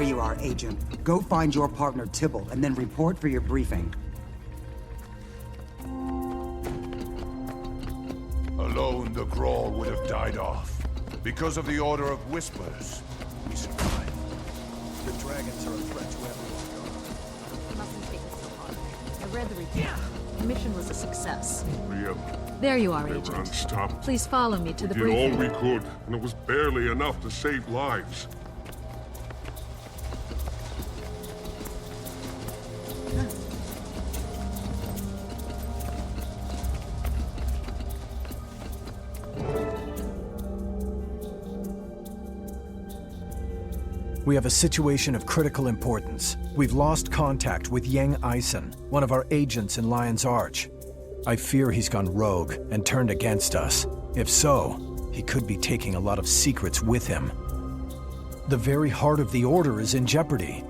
you are, Agent. Go find your partner, Tibble, and then report for your briefing. Alone, the Grawl would have died off. Because of the Order of Whispers, we survived. The dragons are a threat to everyone. You mustn't take it so hard. I read the report. The mission was a success. Yep, There you are, they were Agent. unstoppable. Please follow me to the We did all briefing. we could, and it was barely enough to save lives. We have a situation of critical importance. We've lost contact with Yang Eisen, one of our agents in Lion's Arch. I fear he's gone rogue and turned against us. If so, he could be taking a lot of secrets with him. The very heart of the Order is in jeopardy.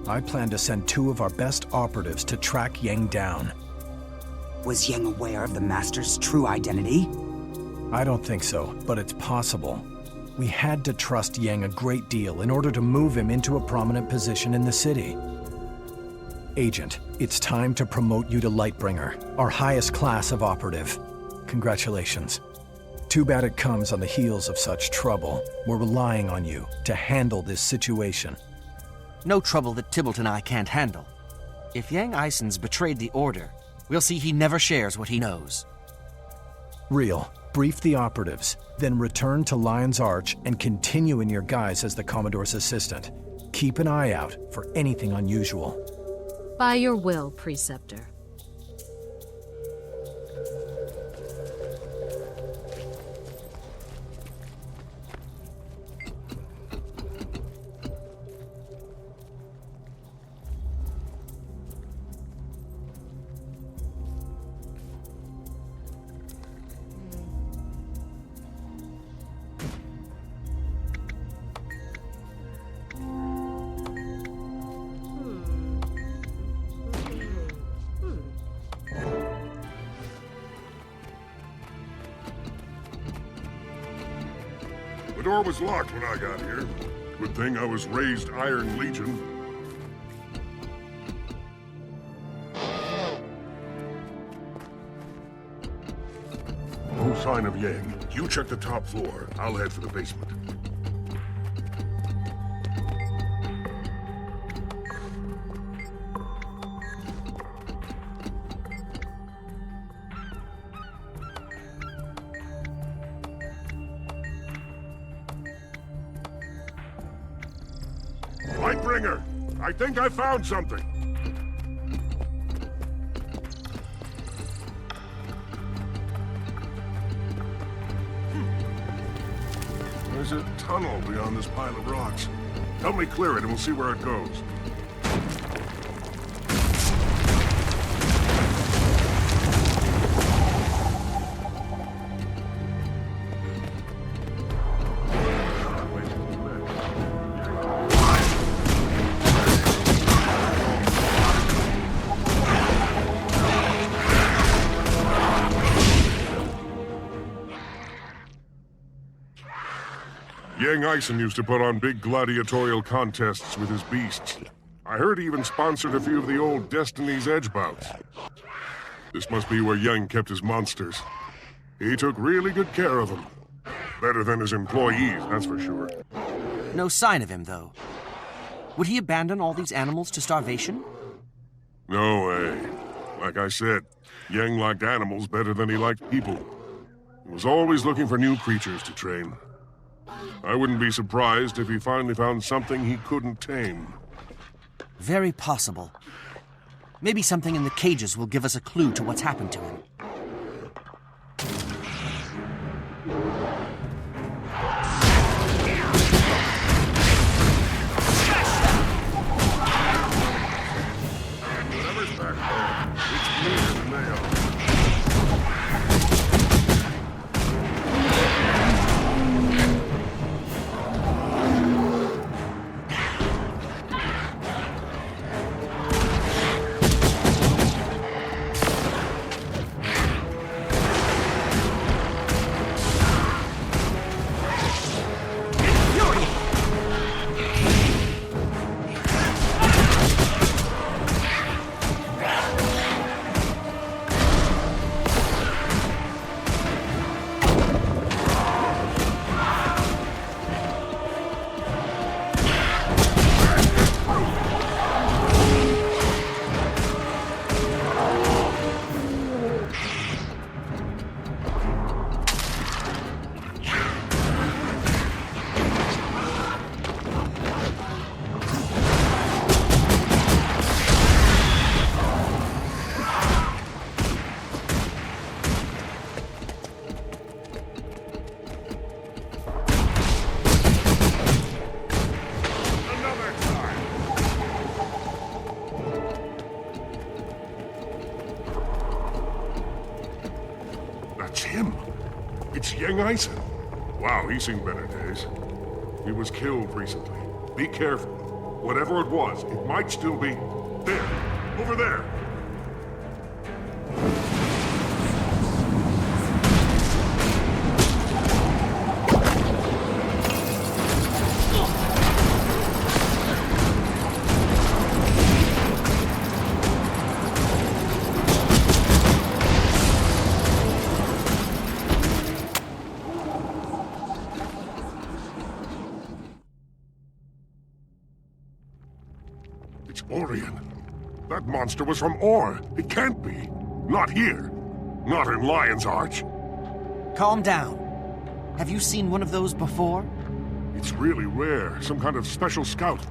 I plan to send 2 of our best operatives to track Yang down. Was Yang aware of the Master's true identity? I don't think so, but it's possible. We had to trust Yang a great deal in order to move him into a prominent position in the city. Agent, it's time to promote you to Lightbringer, our highest class of operative. Congratulations. Too bad it comes on the heels of such trouble. We're relying on you to handle this situation. No trouble that Tybalt and I can't handle. If Yang Eisen's betrayed the Order, we'll see he never shares what he knows. Real, brief the operatives, then return to Lion's Arch and continue in your guise as the Commodore's assistant. Keep an eye out for anything unusual. By your will, Preceptor. The door was locked when I got here. Good thing I was raised Iron Legion. No sign of Yang. You check the top floor. I'll head for the basement. Lightbringer! I think I found something! There's a tunnel beyond this pile of rocks. Help me clear it and we'll see where it goes. Yang Eisen used to put on big gladiatorial contests with his beasts. I heard he even sponsored a few of the old Destiny's Edge bouts. This must be where Yang kept his monsters. He took really good care of them. Better than his employees, that's for sure. No sign of him, though. Would he abandon all these animals to starvation? No way. Like I said, Yang liked animals better than he liked people. He was always looking for new creatures to train. I wouldn't be surprised if he finally found something he couldn't tame. Very possible. Maybe something in the cages will give us a clue to what's happened to him. Whatever's back there, it's cleaner than they are. That's him. It's Yang Eisen. Wow, he's seen better days. He was killed recently. Be careful. Whatever it was, it might still be... there. Over there. Orion. That monster was from Or. It can't be. Not here. Not in Lion's Arch. Calm down. Have you seen one of those before? It's really rare. Some kind of special scout.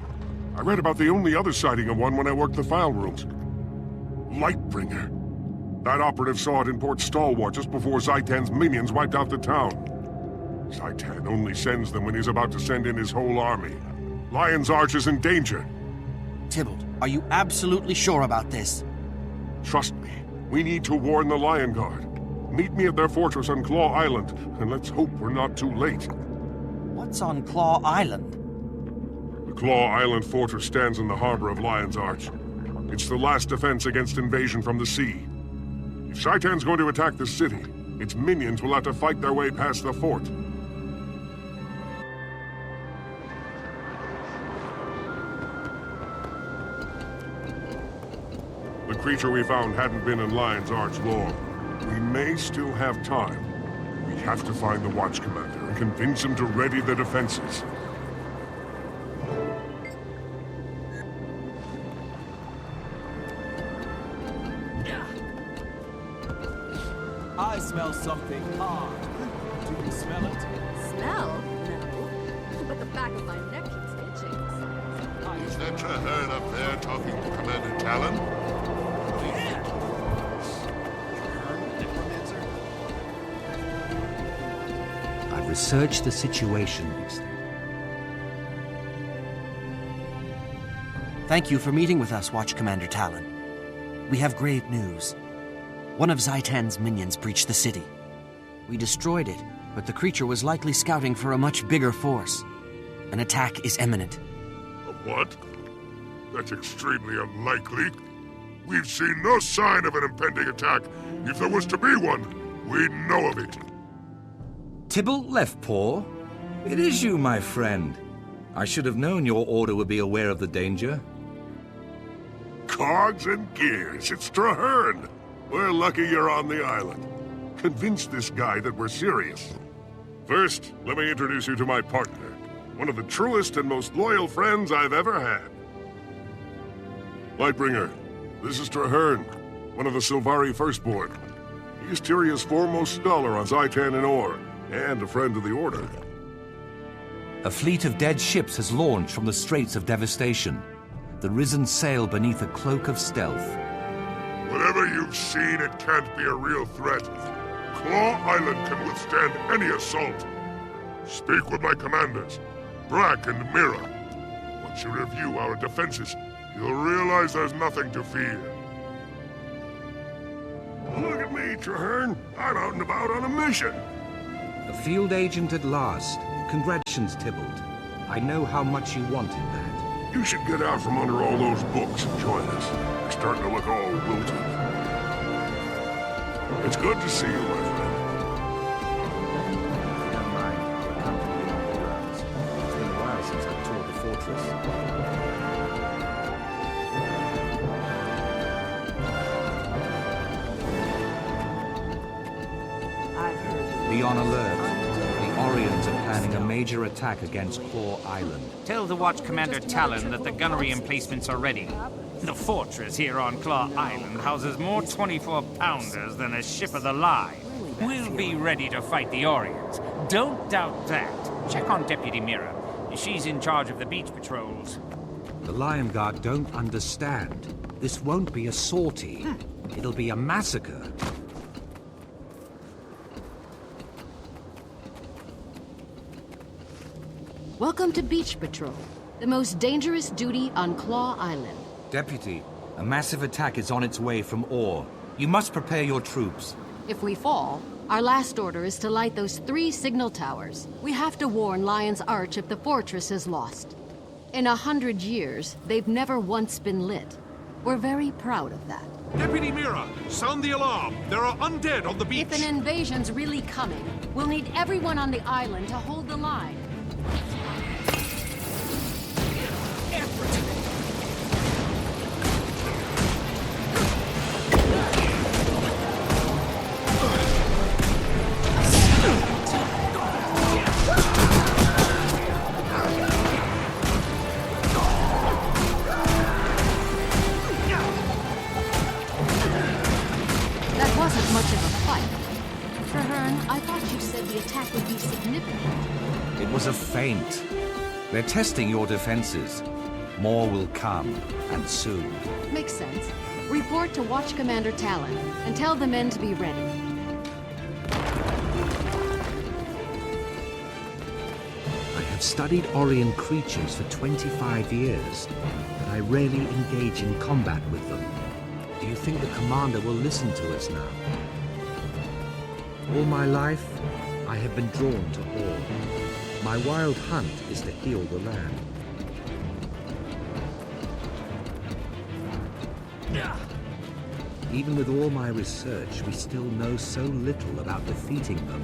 I read about the only other sighting of one when I worked the file rooms. Lightbringer. That operative saw it in Port Stalwart just before Zaitan's minions wiped out the town. Zaitan only sends them when he's about to send in his whole army. Lion's Arch is in danger. Tybalt, are you absolutely sure about this? Trust me. We need to warn the Lion Guard. Meet me at their fortress on Claw Island, and let's hope we're not too late. What's on Claw Island? The Claw Island fortress stands in the harbor of Lion's Arch. It's the last defense against invasion from the sea. If Zaitan's going to attack the city, its minions will have to fight their way past the fort. The creature we found hadn't been in Lion's Arch long. We may still have time. We have to find the Watch Commander and convince him to ready the defenses. I smell something odd. Do you smell it? Smell? No. But the back of my neck keeps itching. Is that Traherne up there talking to Commander Talon? I've researched the situation. Thank you for meeting with us, Watch Commander Talon. We have grave news. One of Zaitan's minions breached the city. We destroyed it, but the creature was likely scouting for a much bigger force. An attack is imminent. A what? That's extremely unlikely. We've seen no sign of an impending attack. If there was to be one, we'd know of it. Tybalt Leftpaw? It is you, my friend. I should have known your order would be aware of the danger. Cogs and gears, it's Traherne. We're lucky you're on the island. Convince this guy that we're serious. First, let me introduce you to my partner. One of the truest and most loyal friends I've ever had. Lightbringer, this is Traherne, one of the Sylvari Firstborn. He's Tyria's foremost scholar on Zaitan and Or, and a friend of the Order. A fleet of dead ships has launched from the Straits of Devastation. The Risen sail beneath a cloak of stealth. Whatever you've seen, it can't be a real threat. Claw Island can withstand any assault. Speak with my commanders, Brack and Mira. Once you review our defenses, you'll realize there's nothing to fear. Look at me, Traherne. I'm out and about on a mission. A field agent at last. Congratulations, Tybalt. I know how much you wanted that. You should get out from under all those books and join us. You're starting to look all wilted. It's good to see you, my friend. If you don't mind, we'll accompany you on the grounds. It's been a while since I toured the fortress. Be on alert. The Orions are planning a major attack against Claw Island. Tell the Watch Commander Talon that the gunnery emplacements are ready. The fortress here on Claw Island houses more 24-pounders than a ship of the line. We'll be ready to fight the Orions. Don't doubt that. Check on Deputy Mira. She's in charge of the beach patrols. The Lion Guard don't understand. This won't be a sortie. It'll be a massacre. Welcome to Beach Patrol, the most dangerous duty on Claw Island. Deputy, a massive attack is on its way from Or. You must prepare your troops. If we fall, Our last order is to light those 3 signal towers. We have to warn Lion's Arch if the fortress is lost. In 100 years, they've never once been lit. We're very proud of that. Deputy Mira, sound the alarm. There are undead on the beach. If an invasion's really coming, we'll need everyone on the island to hold the line. A feint. They're testing your defenses. More will come, and soon. Makes sense. Report to Watch Commander Talon, and tell the men to be ready. I have studied Orion creatures for 25 years, but I rarely engage in combat with them. Do you think the commander will listen to us now? All my life, I have been drawn to all. My wild hunt is to heal the land. Even with all my research, we still know so little about defeating them.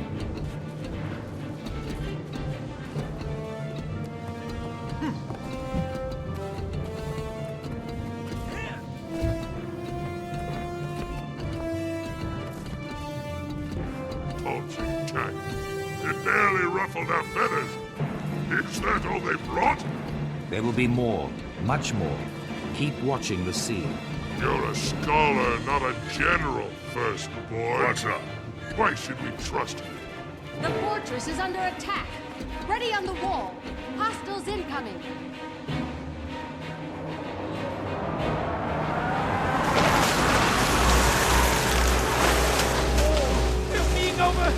Our feathers. Is that all they brought? There will be more, much more. Keep watching the sea. You're a scholar, not a general, first boy. What's up? Why should we trust you? The fortress is under attack. Ready on the wall. Hostiles incoming. They're being over!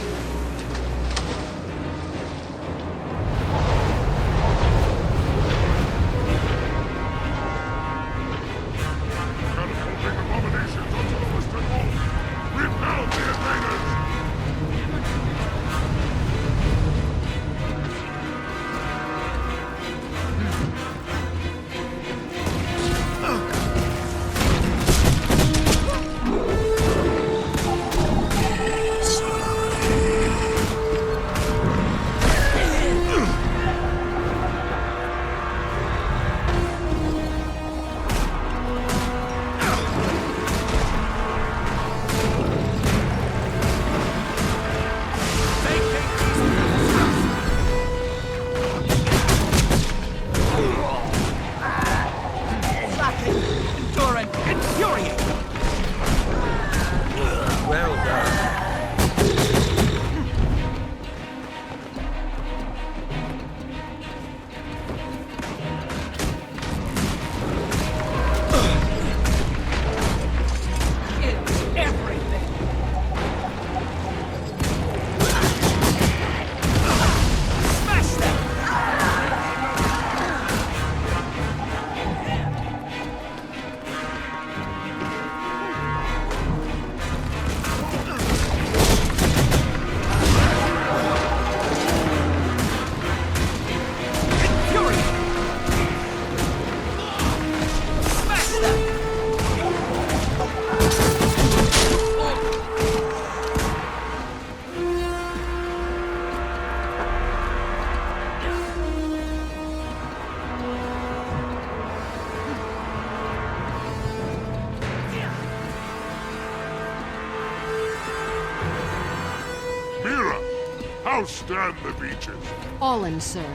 How stand the beaches? All in, sir.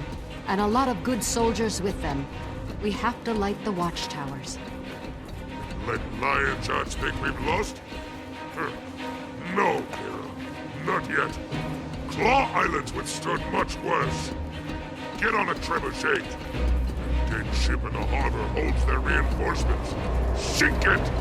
And a lot of good soldiers with them. We have to light the watchtowers. Let Lion's Arch think we've lost? No, Mira. Not yet. Claw Island's withstood much worse. Get on a trebuchet. Dead ship in the harbor holds their reinforcements. Sink it!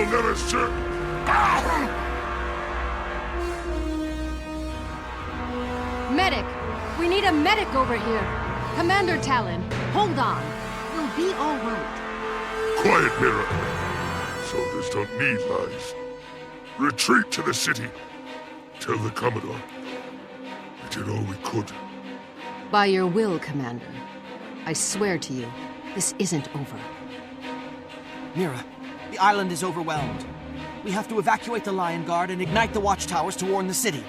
will never serve. Medic! We need a medic over here. Commander Talon, hold on. We'll be all right. Quiet, Mira. Soldiers don't need lies. Retreat to the city. Tell the Commodore. We did all we could. By your will, Commander. I swear to you, this isn't over. Mira, the island is overwhelmed. We have to evacuate the Lion Guard and ignite the watchtowers to warn the city.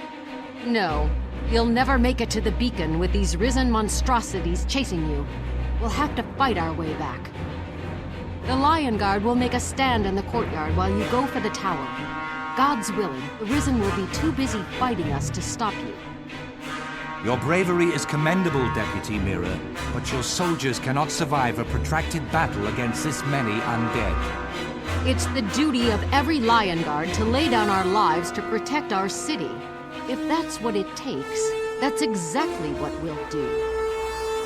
No, you'll never make it to the beacon with these risen monstrosities chasing you. We'll have to fight our way back. The Lion Guard will make a stand in the courtyard while you go for the tower. God's willing, the Risen will be too busy fighting us to stop you. Your bravery is commendable, Deputy Mira, but your soldiers cannot survive a protracted battle against this many undead. It's the duty of every Lion Guard to lay down our lives to protect our city. If that's what it takes, that's exactly what we'll do.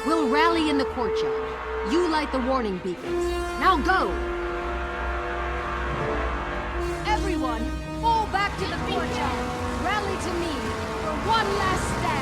We'll rally in the courtyard. You light the warning beacons. Now go! Everyone, fall back to the courtyard. Rally to me for one last stand.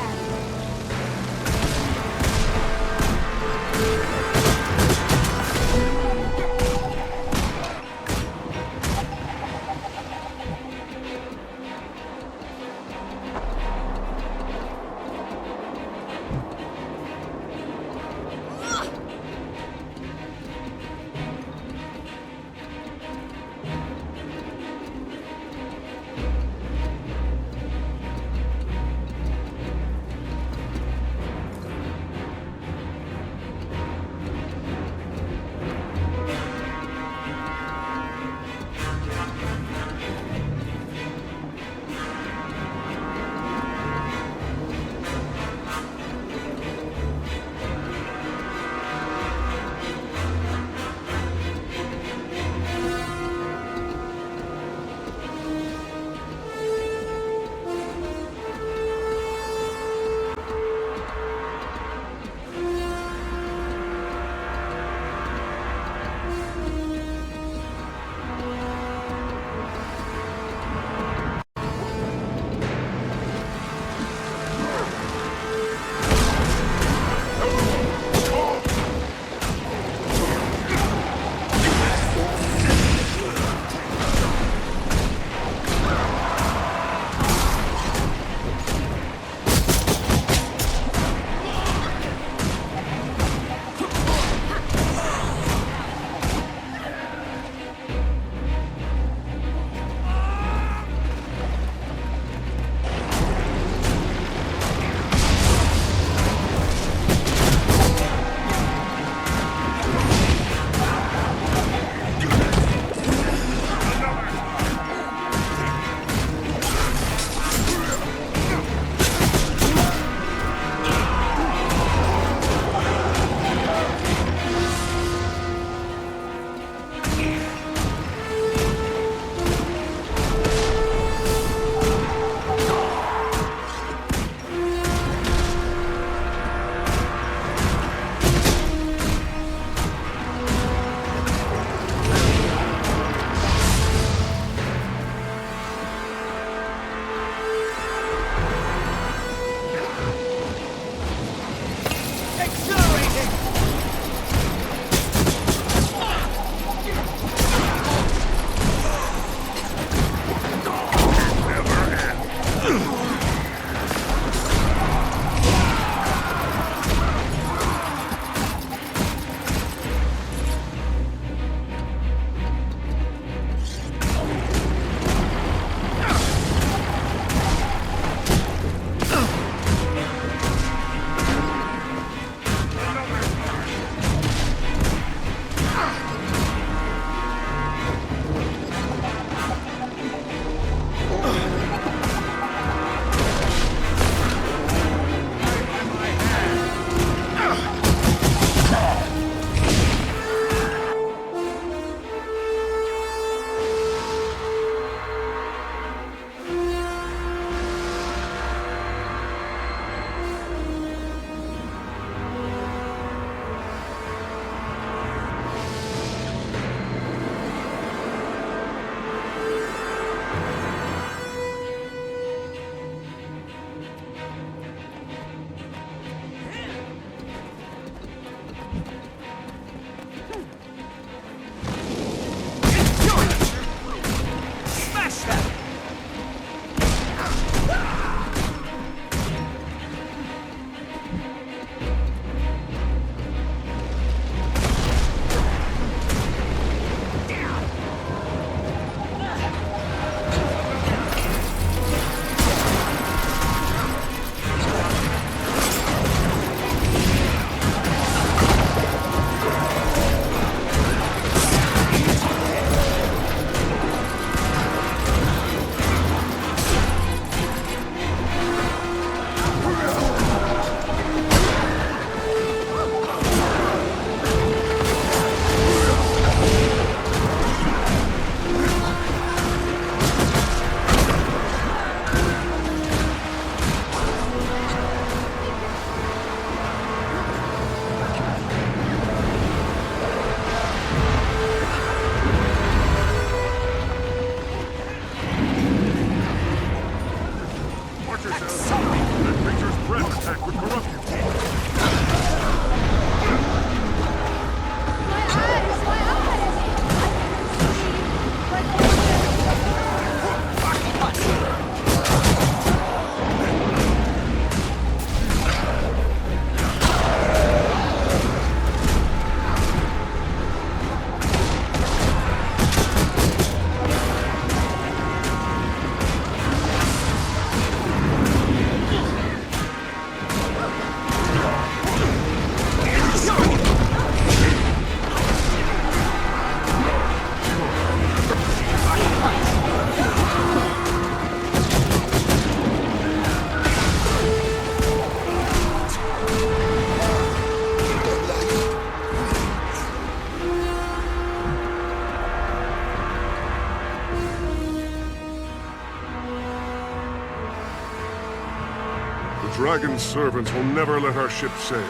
Dragon's servants will never let our ship sail.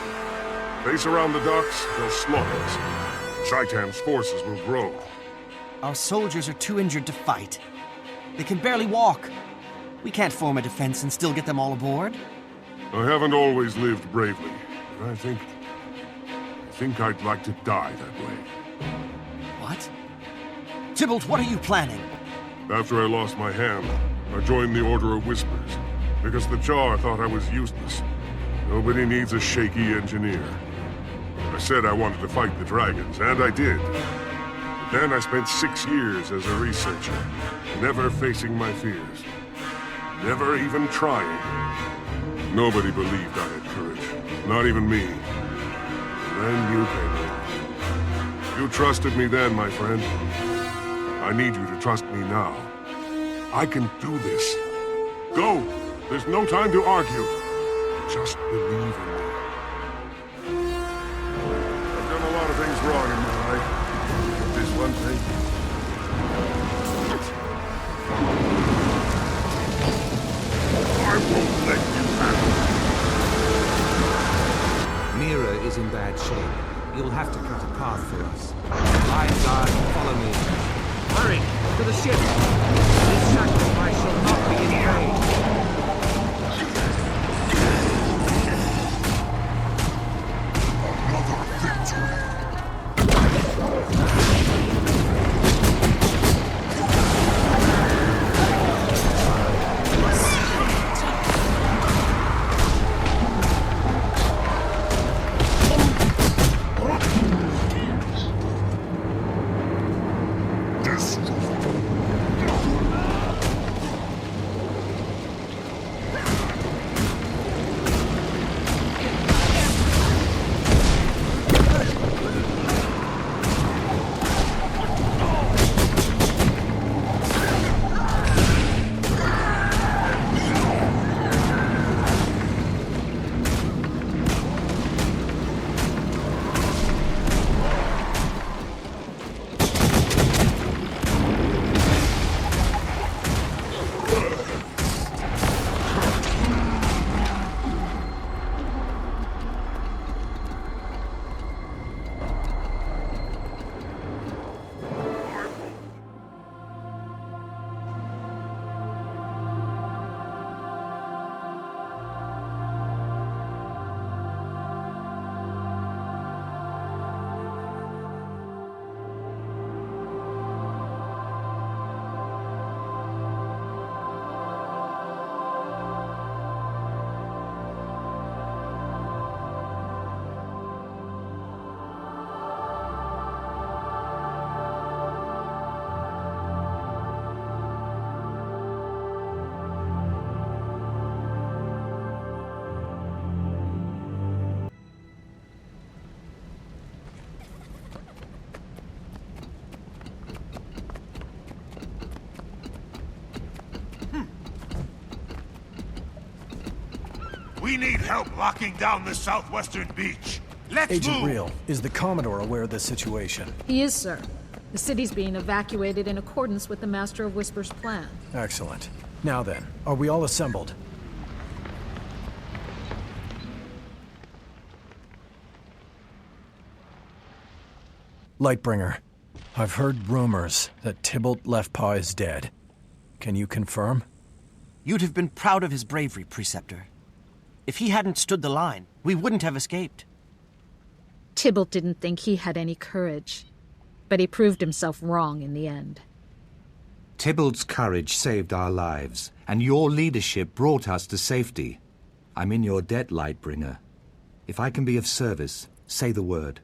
Base around the docks, they'll slaughter us. Zaitan's forces will grow. Our soldiers are too injured to fight. They can barely walk. We can't form a defense and still get them all aboard. I haven't always lived bravely, but I think I'd like to die that way. What? Tybalt, what are you planning? After I lost my hand, I joined the Order of Whispers, because the Jar thought I was useless. Nobody needs a shaky engineer. I said I wanted to fight the dragons, and I did. Then I spent 6 years as a researcher, never facing my fears. Never even trying. Nobody believed I had courage. Not even me. Then you came along. You trusted me then, my friend. I need you to trust me now. I can do this. Go! There's no time to argue. Just believe in me. I've done a lot of things wrong in my life. But this one thing... I won't let you have it. Mira is in bad shape. You'll have to cut a path for us. Lion Guard, follow me. Hurry, to the ship! This sacrifice shall not be in vain. We need help locking down the southwestern beach. Let's Agent move! Real, is the Commodore aware of the situation? He is, sir. The city's being evacuated in accordance with the Master of Whispers' plan. Excellent. Now then, are we all assembled? Lightbringer, I've heard rumors that Tybalt Leftpaw is dead. Can you confirm? You'd have been proud of his bravery, Preceptor. If he hadn't stood the line, we wouldn't have escaped. Tybalt didn't think he had any courage, but he proved himself wrong in the end. Tybalt's courage saved our lives, and your leadership brought us to safety. I'm in your debt, Lightbringer. If I can be of service, say the word.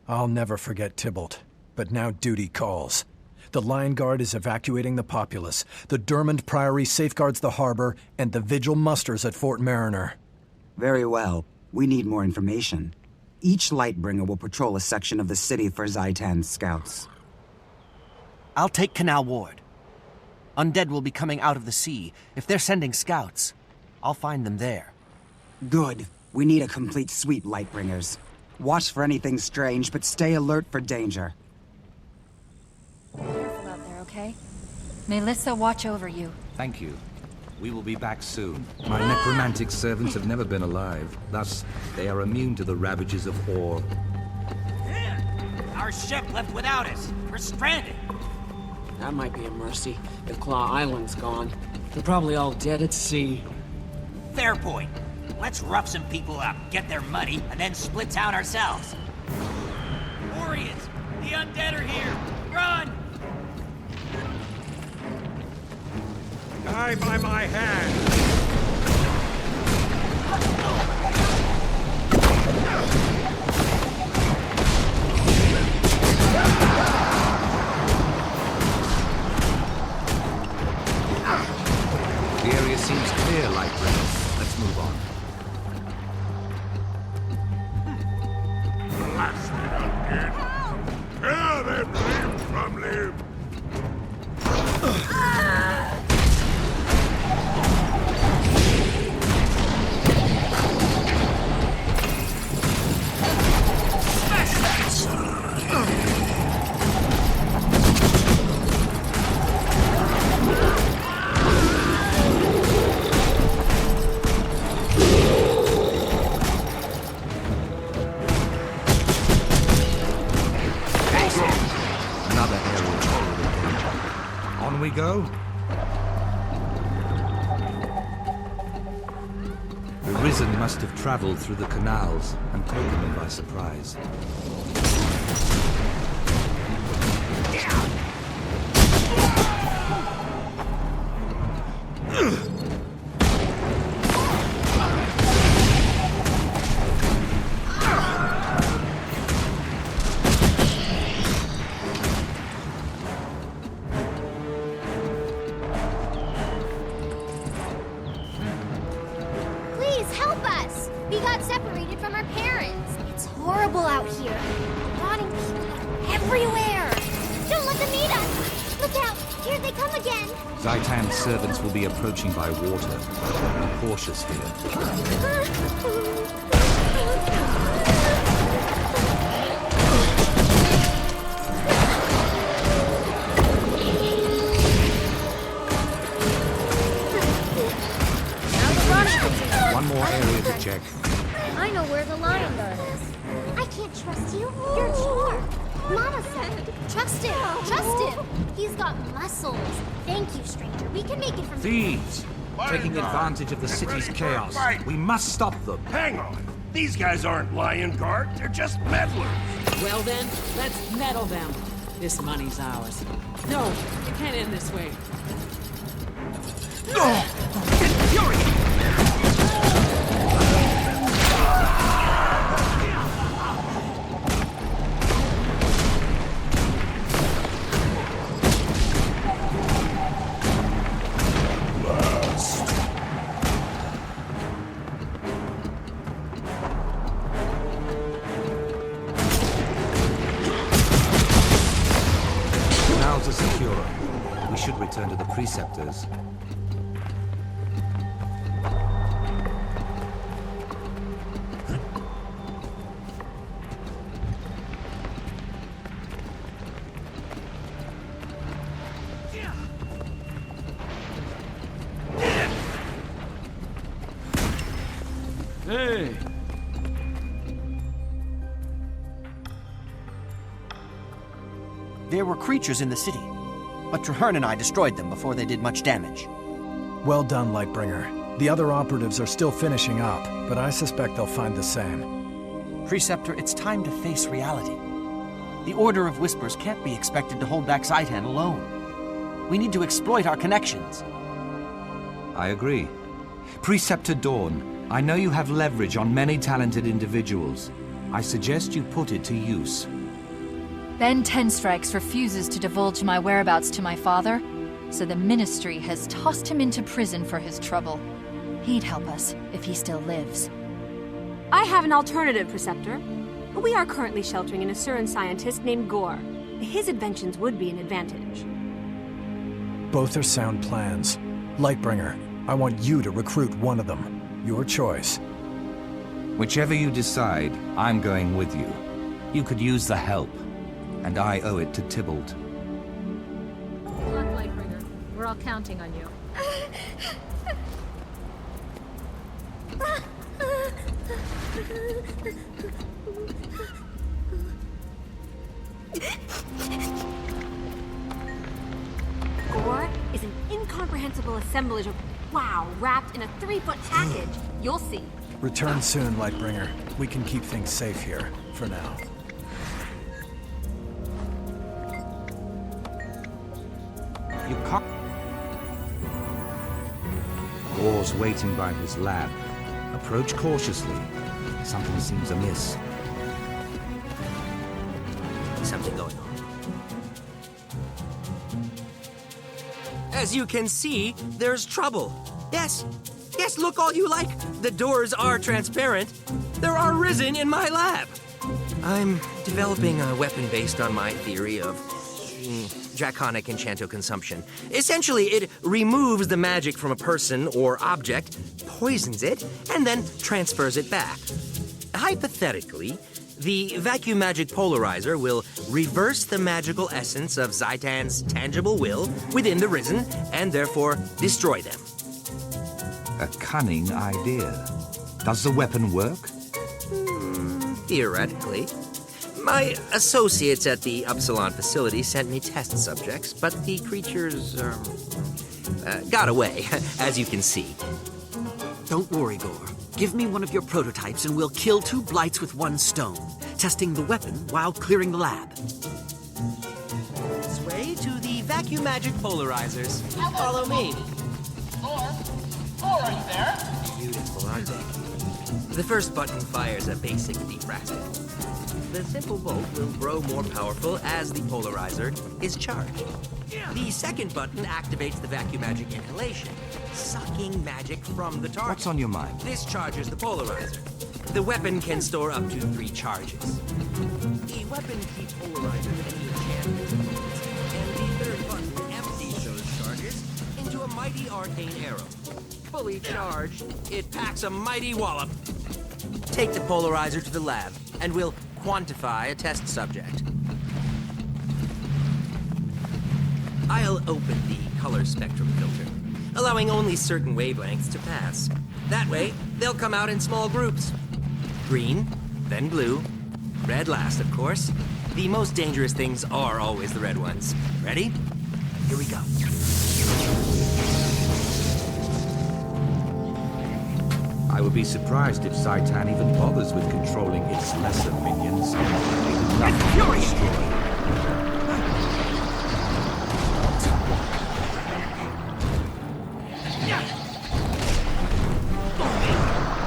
I'll never forget Tybalt, but now duty calls. The Lion Guard is evacuating the populace, the Dermond Priory safeguards the harbor, and the Vigil musters at Fort Mariner. Very well. We need more information. Each Lightbringer will patrol a section of the city for Zaitan's scouts. I'll take Canal Ward. Undead will be coming out of the sea. If they're sending scouts, I'll find them there. Good. We need a complete sweep, Lightbringers. Watch for anything strange, but stay alert for danger. Careful out there, okay? May Lissa watch over you. Thank you. We will be back soon. My necromantic servants have never been alive. Thus, they are immune to the ravages of ore. Our ship left without us. We're stranded. That might be a mercy. The Claw Island's gone. They're probably all dead at sea. Fair point. Let's rough some people up, get their money, and then split town ourselves. Warriors! The undead are here! Run! Die by my hand! The area seems clear, Lightbringer. Let's move on. Blasted undead! Tear them limb from limb! We go. The Risen must have traveled through the canals and taken them by surprise. Servants will be approaching by water. Be cautious here. One more area to check. I know where the lion guard is. I can't trust you. You're Char. Mama said, trust him. Trust him. He's got muscles. Thank you, stranger. We can make it from Thieves! Taking advantage of the city's chaos. We must stop them. Hang on. These guys aren't lion guard. They're just meddlers. Well then, let's meddle them. This money's ours. No, it can't end this way. No! Get furious! Return to the preceptors. Hey! There were creatures in the city, but Traherne and I destroyed them before they did much damage. Well done, Lightbringer. The other operatives are still finishing up, but I suspect they'll find the same. Preceptor, it's time to face reality. The Order of Whispers can't be expected to hold back Zaitan alone. We need to exploit our connections. I agree. Preceptor Dawn, I know you have leverage on many talented individuals. I suggest you put it to use. Ben Tenstrikes refuses to divulge my whereabouts to my father, so the Ministry has tossed him into prison for his trouble. He'd help us if he still lives. I have an alternative, Preceptor. We are currently sheltering an Asuran scientist named Gore. His inventions would be an advantage. Both are sound plans. Lightbringer, I want you to recruit one of them. Your choice. Whichever you decide, I'm going with you. You could use the help, and I owe it to Tybalt. Good luck, Lightbringer. We're all counting on you. Gore is an incomprehensible assemblage of wow wrapped in a 3-foot package. You'll see. Return soon, Lightbringer. We can keep things safe here, for now. You can't... Gore's waiting by his lab. Approach cautiously. Something seems amiss. Something going on. As you can see, there's trouble. Yes, look all you like. The doors are transparent. There are risen in my lab. I'm developing a weapon based on my theory of draconic enchanto consumption. Essentially, it removes the magic from a person or object, poisons it, and then transfers it back. Hypothetically, the vacuum magic polarizer will reverse the magical essence of Zaitan's tangible will within the Risen, and therefore destroy them. A cunning idea. Does the weapon work? Theoretically. My associates at the Upsilon facility sent me test subjects, but the creatures, got away, as you can see. Don't worry, Gore. Give me one of your prototypes and we'll kill 2 blights with 1 stone, testing the weapon while clearing the lab. This way to the vacuum magic polarizers. Follow me. Gore, are you there? Beautiful, aren't they? The first button fires a basic defracting. The simple bolt will grow more powerful as the polarizer is charged. The second button activates the vacuum magic inhalation, sucking magic from the target. What's on your mind? This charges the polarizer. The weapon can store up to 3 charges. The weapon keeps polarizers any enchantment, and the third button empties those charges into a mighty arcane arrow. Fully charged, it packs a mighty wallop. Take the polarizer to the lab, and we'll quantify a test subject. I'll open the color spectrum filter, allowing only certain wavelengths to pass. That way, they'll come out in small groups. Green, then blue, red last, of course. The most dangerous things are always the red ones. Ready? Here we go. I would be surprised if Zaitan even bothers with controlling its lesser minions. It's furious!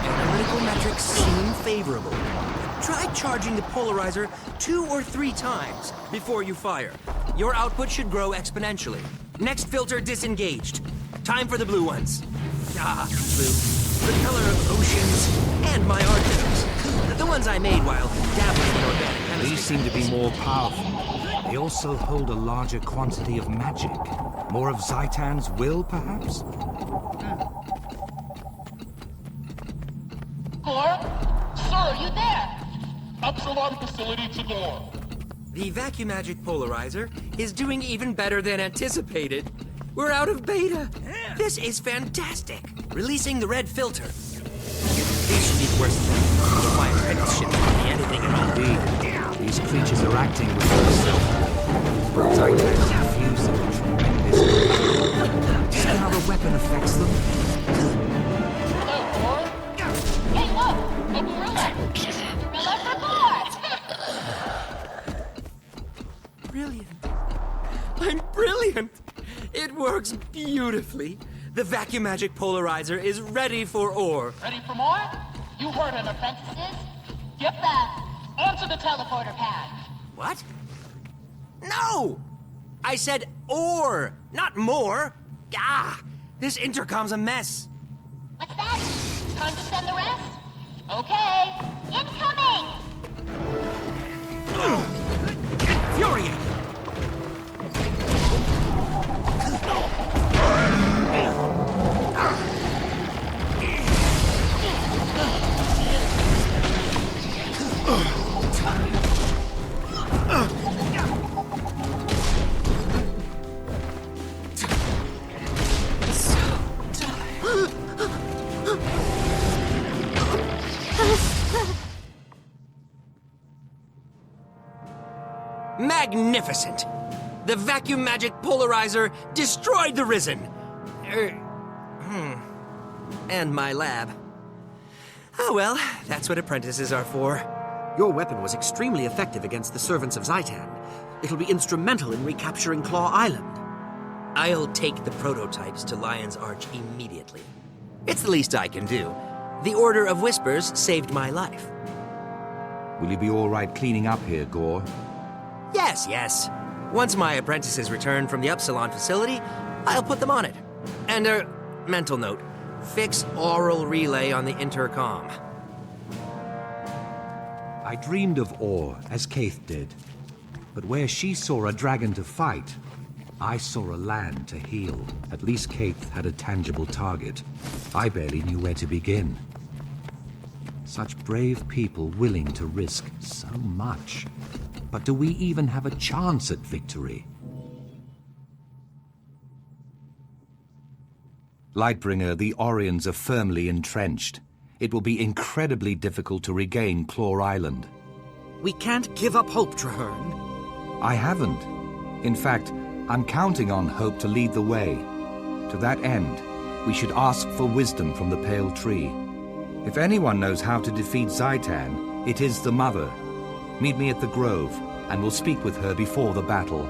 Analytical metrics seem favorable. Try charging the polarizer 2 or 3 times before you fire. Your output should grow exponentially. Next filter disengaged. Time for the blue ones. Ah, blue. The color of oceans and my art films. The ones I made while dabbling in organic chemistry. These seem to be more powerful. They also hold a larger quantity of magic. More of Zaitan's will, perhaps? Gore? Sir, are you there? Upsilon facility to Gore. The vacuum magic polarizer is doing even better than anticipated. We're out of beta. This is fantastic. Releasing the red filter. These should be worse than my apprenticeship taught me anything at all. Indeed. These creatures are acting with themselves. Zaitan's infused them with tremendous power. See how the weapon affects them? Hello, Gore. Hey, look! A gorilla! Gorilla for Gore! Brilliant. I'm brilliant. It works beautifully. The vacuum magic polarizer is ready for ore. Ready for more? You heard an apprentice is? Get back. Onto the teleporter pad. What? No! I said ore, not more. Ah! This intercom's a mess. What's that? Time to send the rest? Okay. Incoming! Infuriating! Magnificent! The vacuum magic polarizer destroyed the Risen! And my lab. Oh well, that's what apprentices are for. Your weapon was extremely effective against the servants of Zaitan. It'll be instrumental in recapturing Claw Island. I'll take the prototypes to Lion's Arch immediately. It's the least I can do. The Order of Whispers saved my life. Will you be all right cleaning up here, Gore? Yes. Once my apprentices return from the Upsilon facility, I'll put them on it. And mental note, fix oral relay on the intercom. I dreamed of ore, as Kaith did. But where she saw a dragon to fight, I saw a land to heal. At least Kaith had a tangible target. I barely knew where to begin. Such brave people willing to risk so much. But do we even have a chance at victory? Lightbringer, the Orions are firmly entrenched. It will be incredibly difficult to regain Claw Island. We can't give up hope, Traherne. I haven't. In fact, I'm counting on hope to lead the way. To that end, we should ask for wisdom from the Pale Tree. If anyone knows how to defeat Zaitan, it is the Mother. Meet me at the Grove, and we'll speak with her before the battle.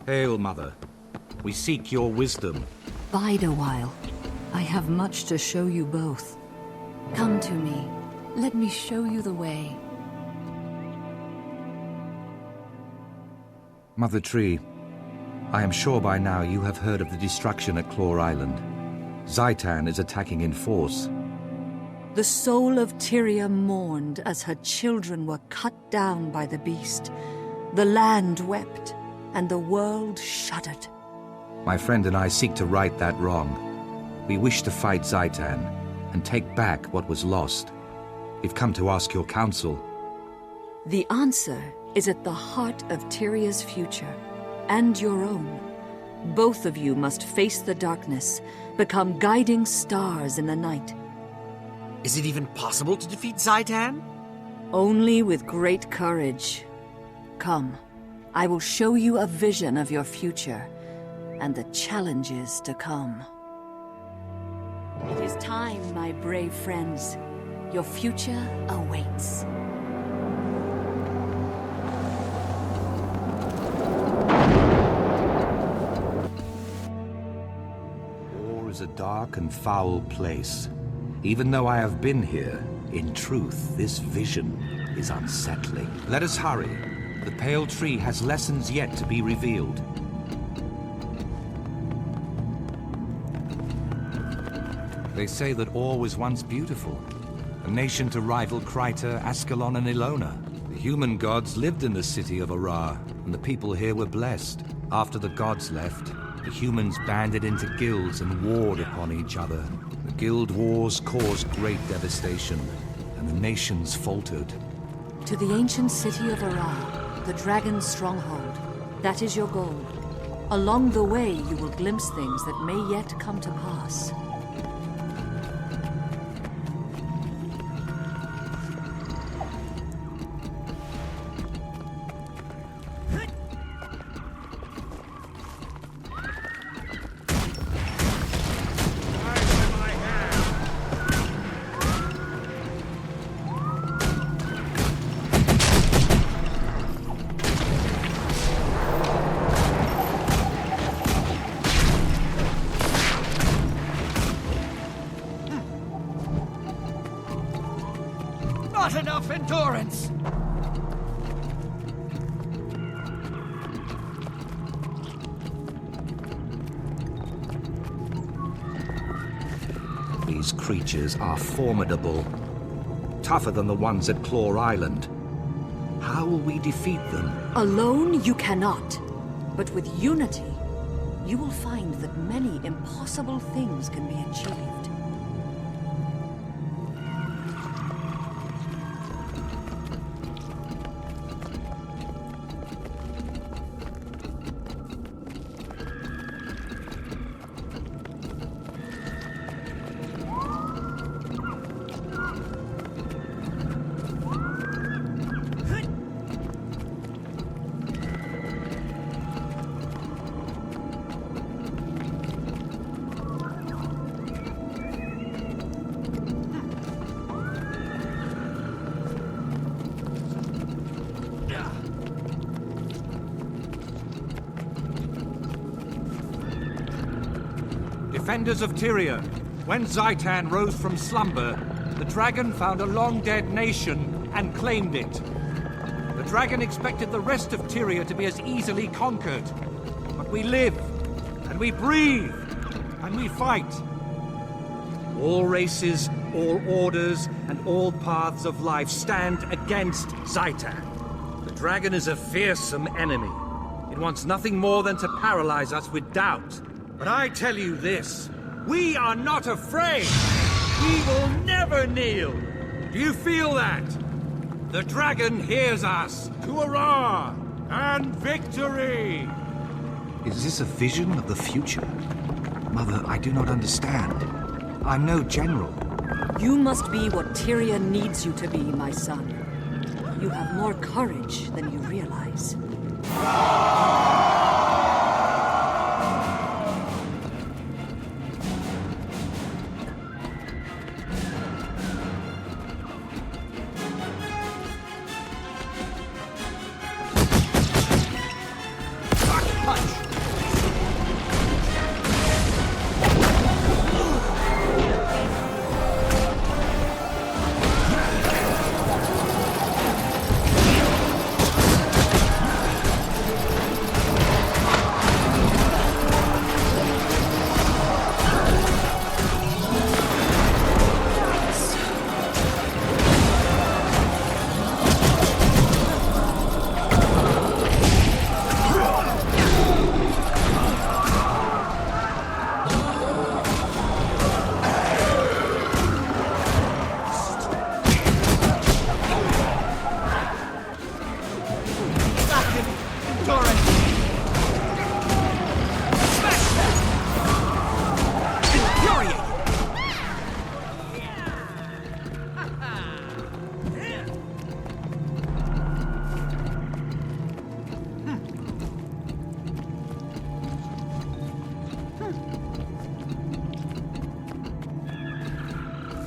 Hail, Mother. We seek your wisdom. Bide a while. I have much to show you both. Come to me. Let me show you the way. Mother Tree, I am sure by now you have heard of the destruction at Claw Island. Zaitan is attacking in force. The soul of Tyria mourned as her children were cut down by the beast. The land wept, and the world shuddered. My friend and I seek to right that wrong. We wish to fight Zaitan and take back what was lost. We've come to ask your counsel. The answer is at the heart of Tyria's future, and your own. Both of you must face the darkness, become guiding stars in the night. Is it even possible to defeat Zaitan? Only with great courage. Come. I will show you a vision of your future, and the challenges to come. It is time, my brave friends. Your future awaits. War is a dark and foul place. Even though I have been here, in truth, this vision is unsettling. Let us hurry. The Pale Tree has lessons yet to be revealed. They say that Or was once beautiful, a nation to rival Kryta, Ascalon, and Ilona. The human gods lived in the city of Ara, and the people here were blessed. After the gods left, the humans banded into guilds and warred upon each other. The guild wars caused great devastation, and the nations faltered. To the ancient city of Ara, the dragon's stronghold. That is your goal. Along the way, you will glimpse things that may yet come to pass. Not enough endurance! These creatures are formidable. Tougher than the ones at Claw Island. How will we defeat them? Alone you cannot. But with unity, you will find that many impossible things can be achieved. Defenders of Tyria, when Zaitan rose from slumber, the dragon found a long-dead nation and claimed it. The dragon expected the rest of Tyria to be as easily conquered. But we live, and we breathe, and we fight. All races, all orders, and all paths of life stand against Zaitan. The dragon is a fearsome enemy. It wants nothing more than to paralyze us with doubt. But I tell you this, we are not afraid. We will never kneel. Do you feel that? The dragon hears us. Hurrah and victory! Is this a vision of the future? Mother, I do not understand. I'm no general. You must be what Tyria needs you to be, my son. You have more courage than you realize.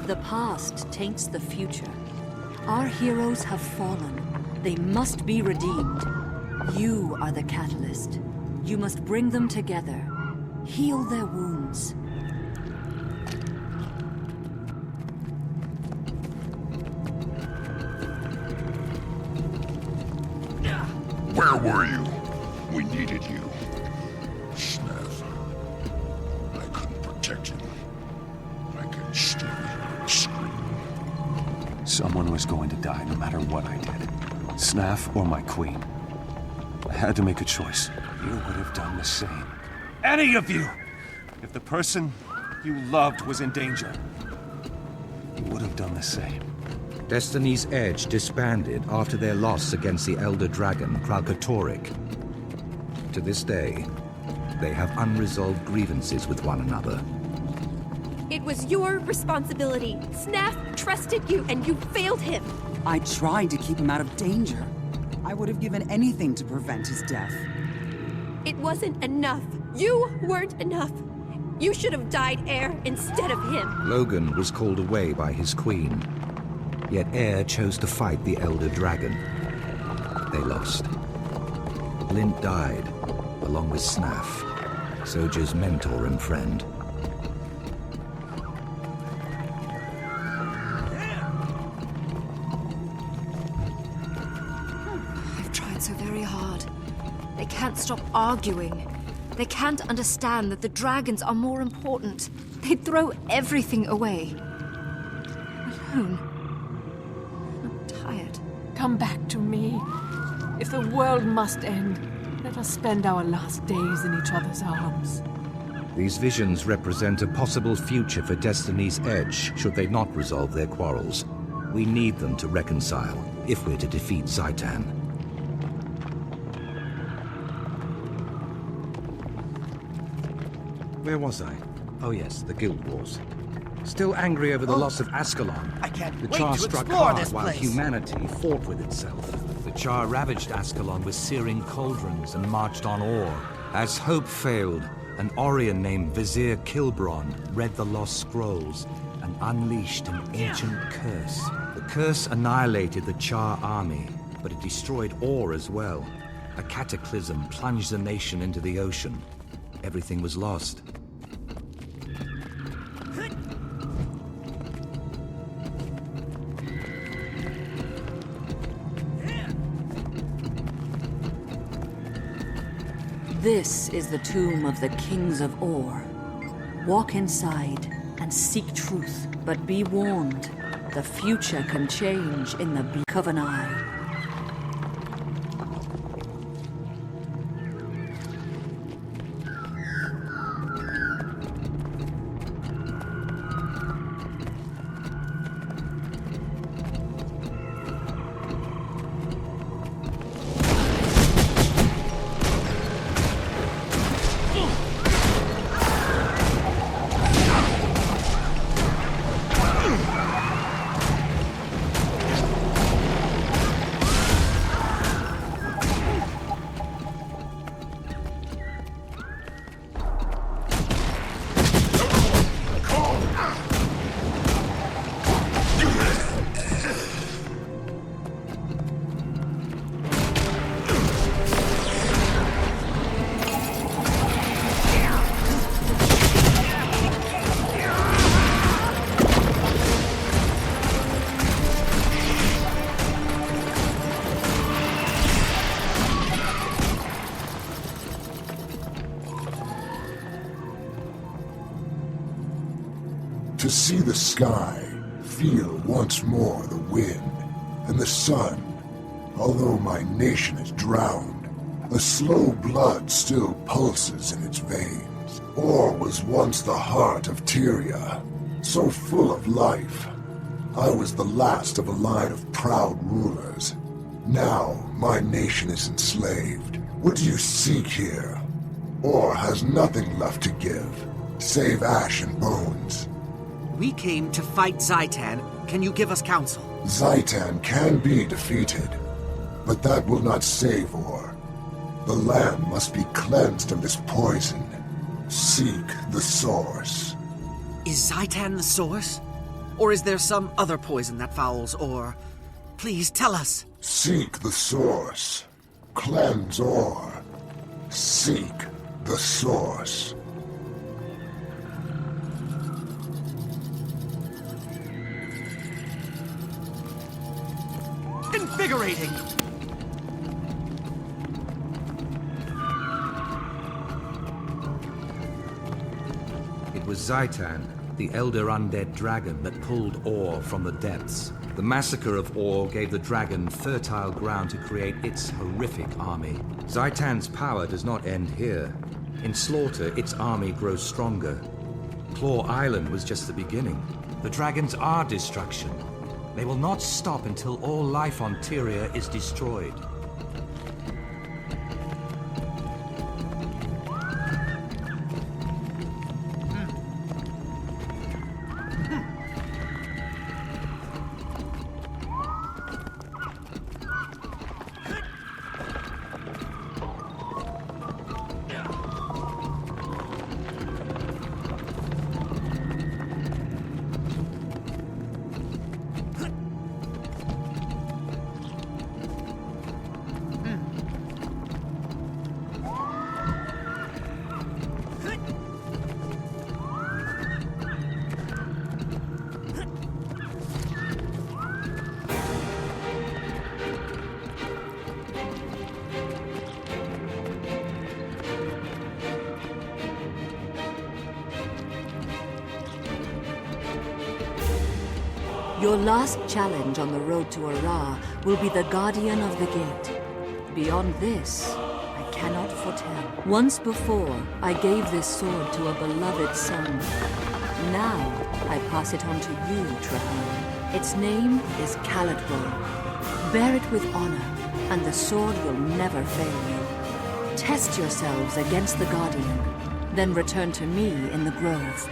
The past taints the future. Our heroes have fallen. They must be redeemed. You are the catalyst. You must bring them together. Heal their wounds. Where were you? We needed you. Snaff. I couldn't protect you. I could still hear you scream. Someone was going to die no matter what I did. Snaff or my queen. I had to make a choice. You would have done the same. Any of you! If the person you loved was in danger, you would have done the same. Destiny's Edge disbanded after their loss against the Elder Dragon, Kralkatorrik. To this day, they have unresolved grievances with one another. It was your responsibility. Snaff trusted you, and you failed him. I tried to keep him out of danger. I would have given anything to prevent his death. It wasn't enough. You weren't enough. You should have died Air instead of him. Logan was called away by his queen. Yet Air chose to fight the Elder Dragon. They lost. Lint died, along with Snaff, Soja's mentor and friend. I've tried so very hard. They can't stop arguing. They can't understand that the dragons are more important. They'd throw everything away. Alone. I'm tired. Come back to me. If the world must end, let us spend our last days in each other's arms. These visions represent a possible future for Destiny's Edge, should they not resolve their quarrels. We need them to reconcile, if we're to defeat Zaitan. Where was I? Oh yes, the Guild Wars. Still angry over the loss of Ascalon, I can't the wait Char to struck explore hard this while place. humanity fought with itself. The Char ravaged Ascalon with searing cauldrons and marched on Or. As hope failed, an Orion named Vizier Kilbron read the lost scrolls and unleashed an ancient curse. The curse annihilated the Char army, but it destroyed Or as well. A cataclysm plunged the nation into the ocean. Everything was lost. This is the tomb of the kings of Or. Walk inside and seek truth, but be warned, the future can change in the blink of an eye. To see the sky, feel once more the wind, and the sun. Although my nation is drowned, a slow blood still pulses in its veins. Or was once the heart of Tyria, so full of life. I was the last of a line of proud rulers. Now my nation is enslaved. What do you seek here? Or has nothing left to give, save ash and bones. We came to fight Zaitan. Can you give us counsel? Zaitan can be defeated, but that will not save Or. The land must be cleansed of this poison. Seek the source. Is Zaitan the source? Or is there some other poison that fouls Or? Please tell us. Seek the source. Cleanse Or. Seek the source. Invigorating! It was Zaitan, the elder undead dragon that pulled Or from the depths. The massacre of Or gave the dragon fertile ground to create its horrific army. Zaitan's power does not end here. In slaughter, its army grows stronger. Claw Island was just the beginning. The dragons are destruction. They will not stop until all life on Tyria is destroyed. Your last challenge on the road to Ara will be the Guardian of the Gate. Beyond this, I cannot foretell. Once before, I gave this sword to a beloved son. Now, I pass it on to you, Traherne. Its name is Caladbor. Bear it with honor, and the sword will never fail you. Test yourselves against the Guardian, then return to me in the grove.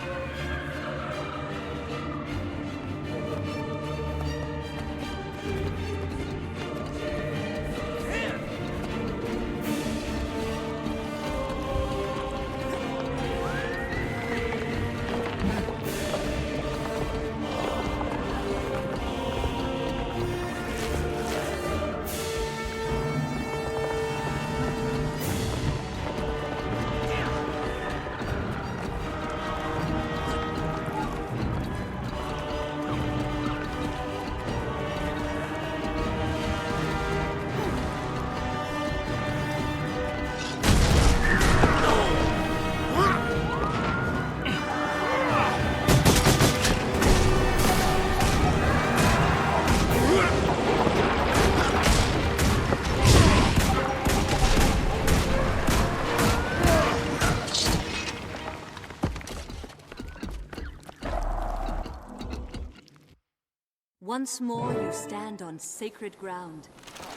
Once more you stand on sacred ground.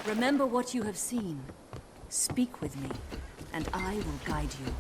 Remember what you have seen. Speak with me, and I will guide you.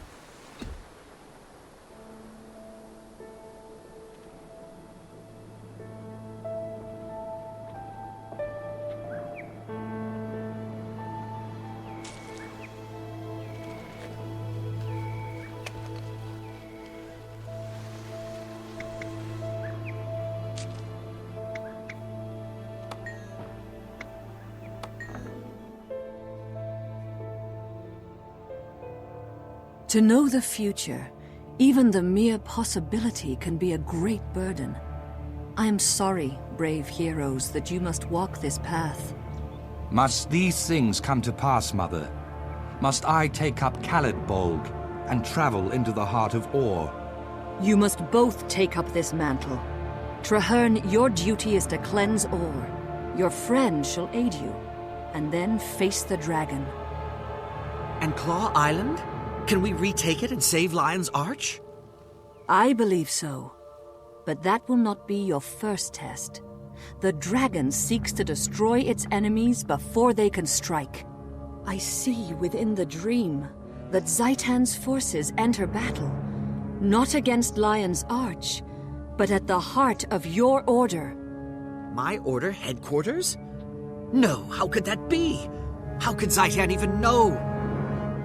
To know the future, even the mere possibility can be a great burden. I am sorry, brave heroes, that you must walk this path. Must these things come to pass, Mother? Must I take up Caladbolg and travel into the heart of Or? You must both take up this mantle. Traherne, your duty is to cleanse Or. Your friend shall aid you, and then face the dragon. And Claw Island? Can we retake it and save Lion's Arch? I believe so. But that will not be your first test. The dragon seeks to destroy its enemies before they can strike. I see within the dream that Zaitan's forces enter battle, not against Lion's Arch, but at the heart of your order. My order headquarters? No, how could that be? How could Zaitan even know?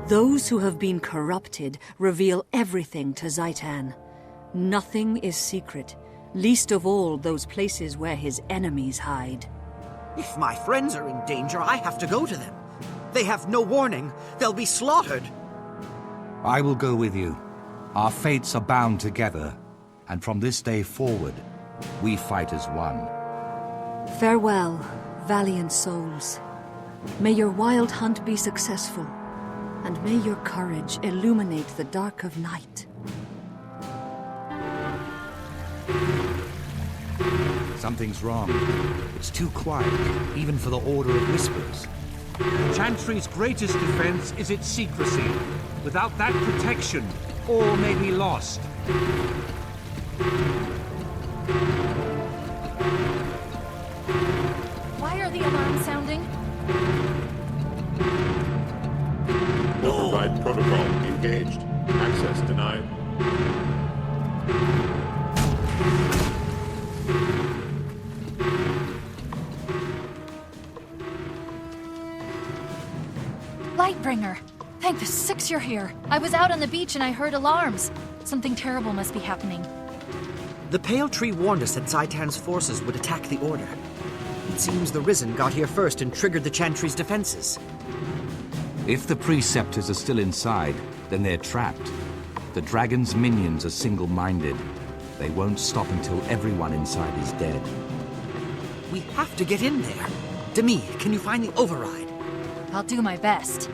Those who have been corrupted reveal everything to Zaitan. Nothing is secret, least of all those places where his enemies hide. If my friends are in danger, I have to go to them. They have no warning. They'll be slaughtered. I will go with you. Our fates are bound together, and from this day forward, we fight as one. Farewell, valiant souls. May your wild hunt be successful, and may your courage illuminate the dark of night. Something's wrong. It's too quiet, even for the Order of Whispers. Chantry's greatest defense is its secrecy. Without that protection, all may be lost. Why are the alarms sounding? Override protocol engaged. Access denied. Lightbringer! Thank the six you're here. I was out on the beach and I heard alarms. Something terrible must be happening. The Pale Tree warned us that Zaitan's forces would attack the Order. It seems the Risen got here first and triggered the Chantry's defenses. If the Preceptors are still inside, then they're trapped. The Dragon's minions are single-minded. They won't stop until everyone inside is dead. We have to get in there. Demi, can you find the override? I'll do my best.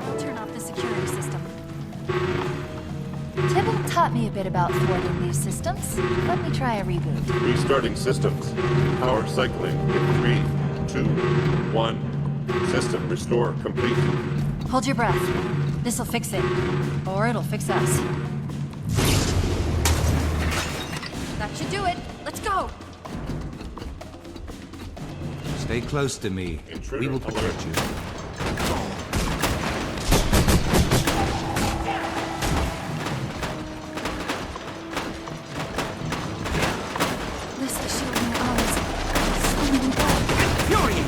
I'll turn off the security system. Tybalt taught me a bit about thwarting these systems. Let me try a reboot. Restarting systems. Power cycling in 3, 2, 1, System restore complete. Hold your breath. This'll fix it. Or it'll fix us. That should do it. Let's go! Stay close to me. We will protect you. This is shielding your eyes. Slowing them down. Fury!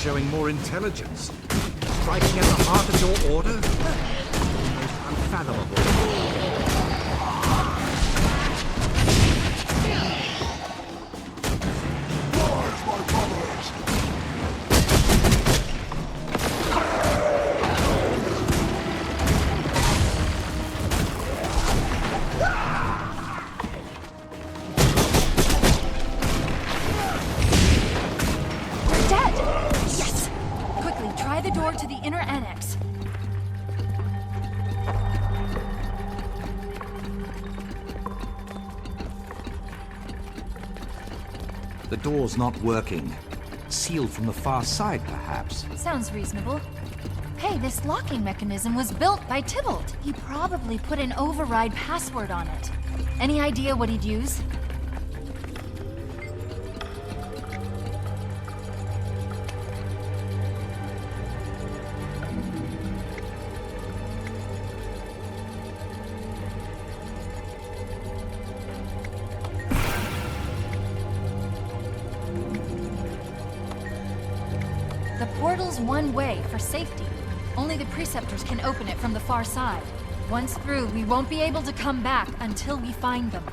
Showing more intelligence. Striking at the heart of your order? Most unfathomable. To the inner annex. The door's not working. Sealed from the far side, perhaps. Sounds reasonable. Hey, this locking mechanism was built by Tybalt. He probably put an override password on it. Any idea what he'd use? The portal's one way for safety. Only the preceptors can open it from the far side. Once through, we won't be able to come back until we find them.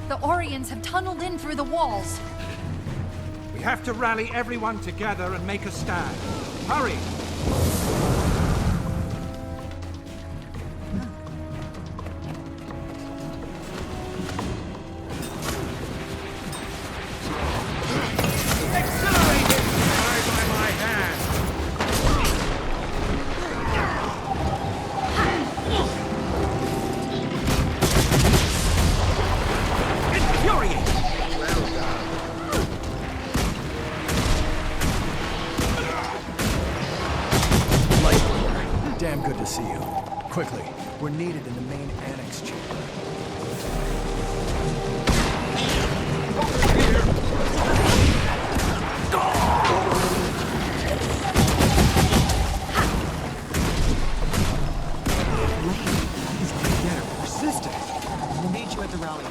The Orions have tunneled in through the walls. We have to rally everyone together and make a stand. Hurry! Good to see you. Quickly, we're needed in the main annex chamber. Persistent. We'll meet you at the rally.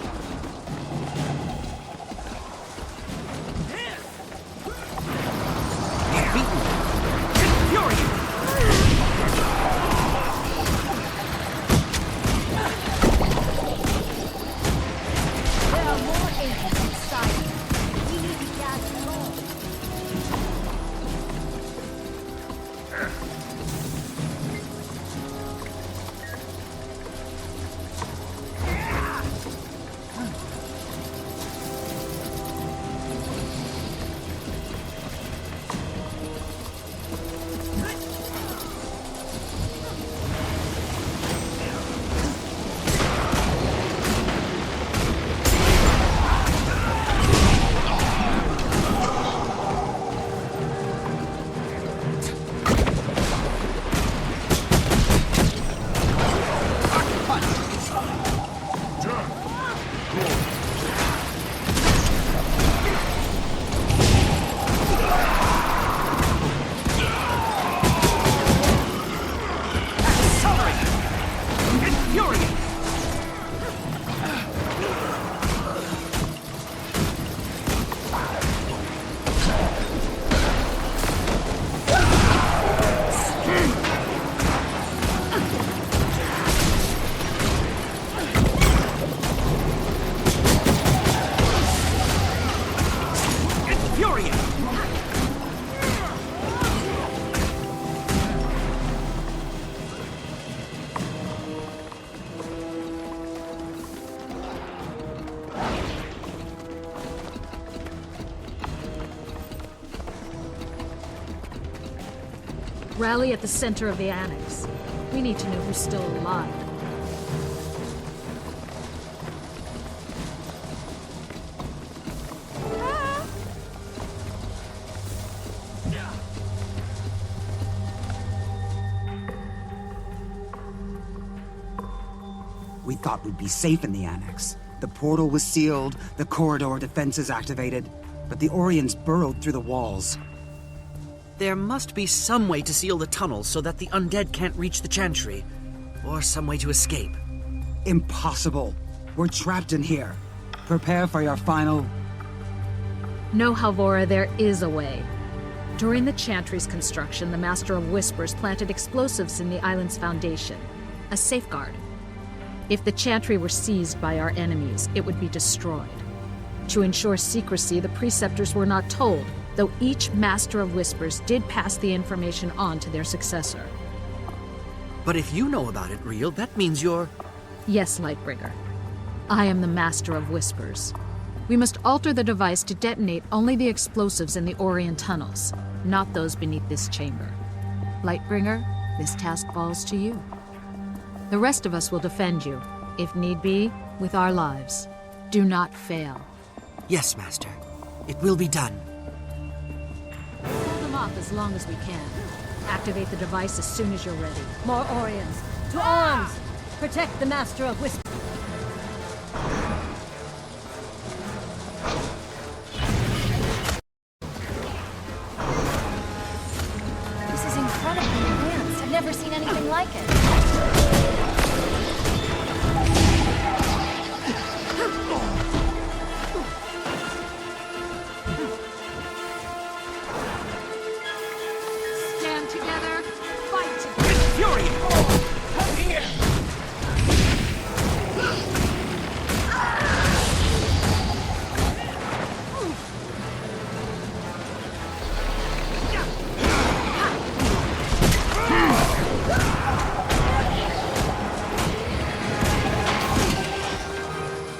Rally at the center of the annex. We need to know who's still alive. We thought we'd be safe in the annex. The portal was sealed, the corridor defenses activated, but the Orions burrowed through the walls. There must be some way to seal the tunnels so that the undead can't reach the chantry. Or some way to escape. Impossible. We're trapped in here. Prepare for your final... No, Halvora, there is a way. During the chantry's construction, the Master of Whispers planted explosives in the island's foundation. A safeguard. If the chantry were seized by our enemies, it would be destroyed. To ensure secrecy, the preceptors were not told, though each Master of Whispers did pass the information on to their successor. But if you know about it, Reel, that means you're... Yes, Lightbringer. I am the Master of Whispers. We must alter the device to detonate only the explosives in the Orient tunnels, not those beneath this chamber. Lightbringer, this task falls to you. The rest of us will defend you, if need be, with our lives. Do not fail. Yes, Master. It will be done. Hold them off as long as we can. Activate the device as soon as you're ready. More Orions. To arms! Protect the Master of Whispers. This is incredibly advanced. I've never seen anything like it. Stand together, fight together. Fury! Come here!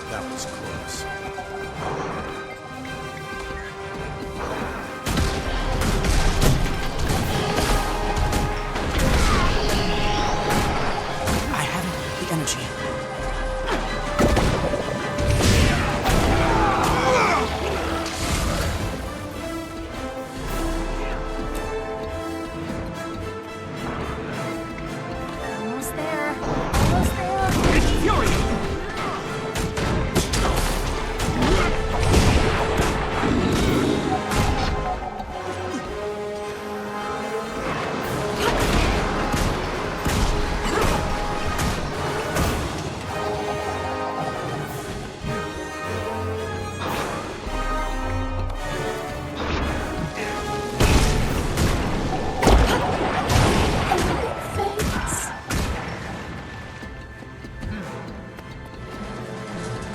That was close. I haven't the energy. Almost there. Almost there. Fury!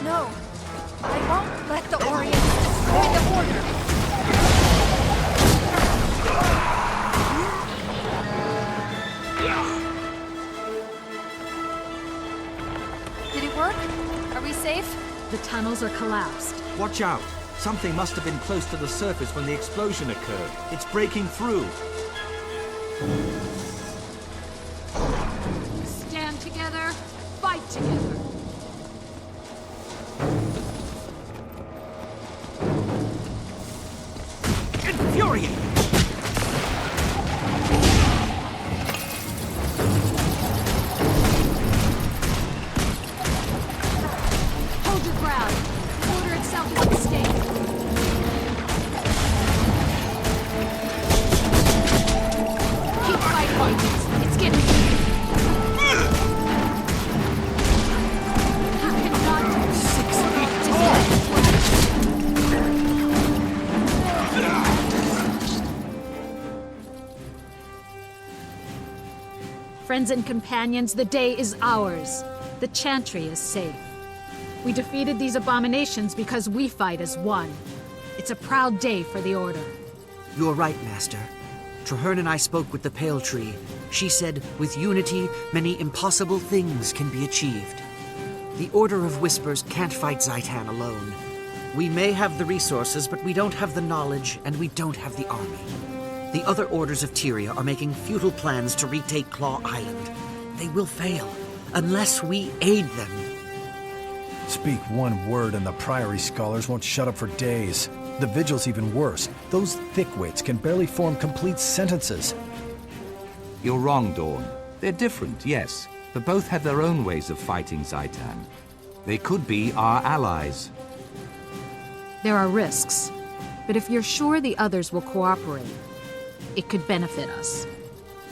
No. I won't let the Orions destroy the order. Did it work? Are we safe? The tunnels are collapsed. Watch out. Something must have been close to the surface when the explosion occurred. It's breaking through. Stand together, fight together. Infuriate! Hold your ground. The order itself is at stake. Keep fighting. It's getting... You cannot... 6 feet tall! Friends and companions, the day is ours. The chantry is safe. We defeated these abominations because we fight as one. It's a proud day for the Order. You're right, Master. Traherne and I spoke with the Pale Tree. She said, with unity, many impossible things can be achieved. The Order of Whispers can't fight Zaitan alone. We may have the resources, but we don't have the knowledge, and we don't have the army. The other orders of Tyria are making futile plans to retake Claw Island. They will fail, unless we aid them. Speak one word and the Priory scholars won't shut up for days. The Vigil's even worse. Those thickwits can barely form complete sentences. You're wrong, Dawn. They're different, yes, but both have their own ways of fighting Zaitan. They could be our allies. There are risks, but if you're sure the others will cooperate, it could benefit us.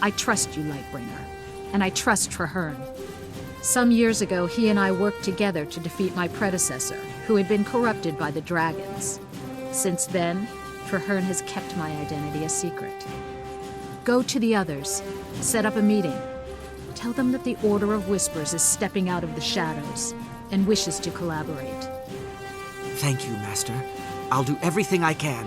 I trust you, Lightbringer, and I trust Traherne. Some years ago, he and I worked together to defeat my predecessor, who had been corrupted by the dragons. Since then, Traherne has kept my identity a secret. Go to the others, set up a meeting. Tell them that the Order of Whispers is stepping out of the shadows and wishes to collaborate. Thank you, Master. I'll do everything I can.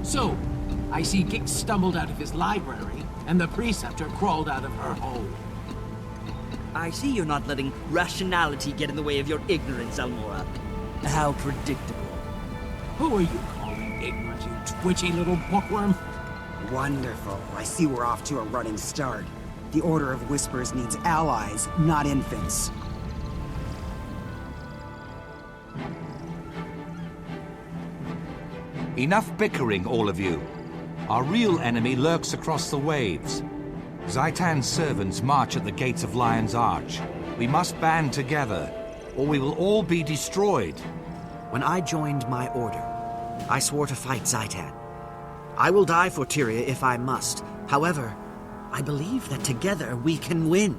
So, I see Gix stumbled out of his library, and the Preceptor crawled out of her hole. I see you're not letting rationality get in the way of your ignorance, Almora. How predictable. Who are you calling ignorant, you twitchy little bookworm? Wonderful. I see we're off to a running start. The Order of Whispers needs allies, not infants. Enough bickering, all of you. Our real enemy lurks across the waves. Zaitan's servants march at the gates of Lion's Arch. We must band together, or we will all be destroyed. When I joined my order, I swore to fight Zaitan. I will die for Tyria if I must. However, I believe that together we can win.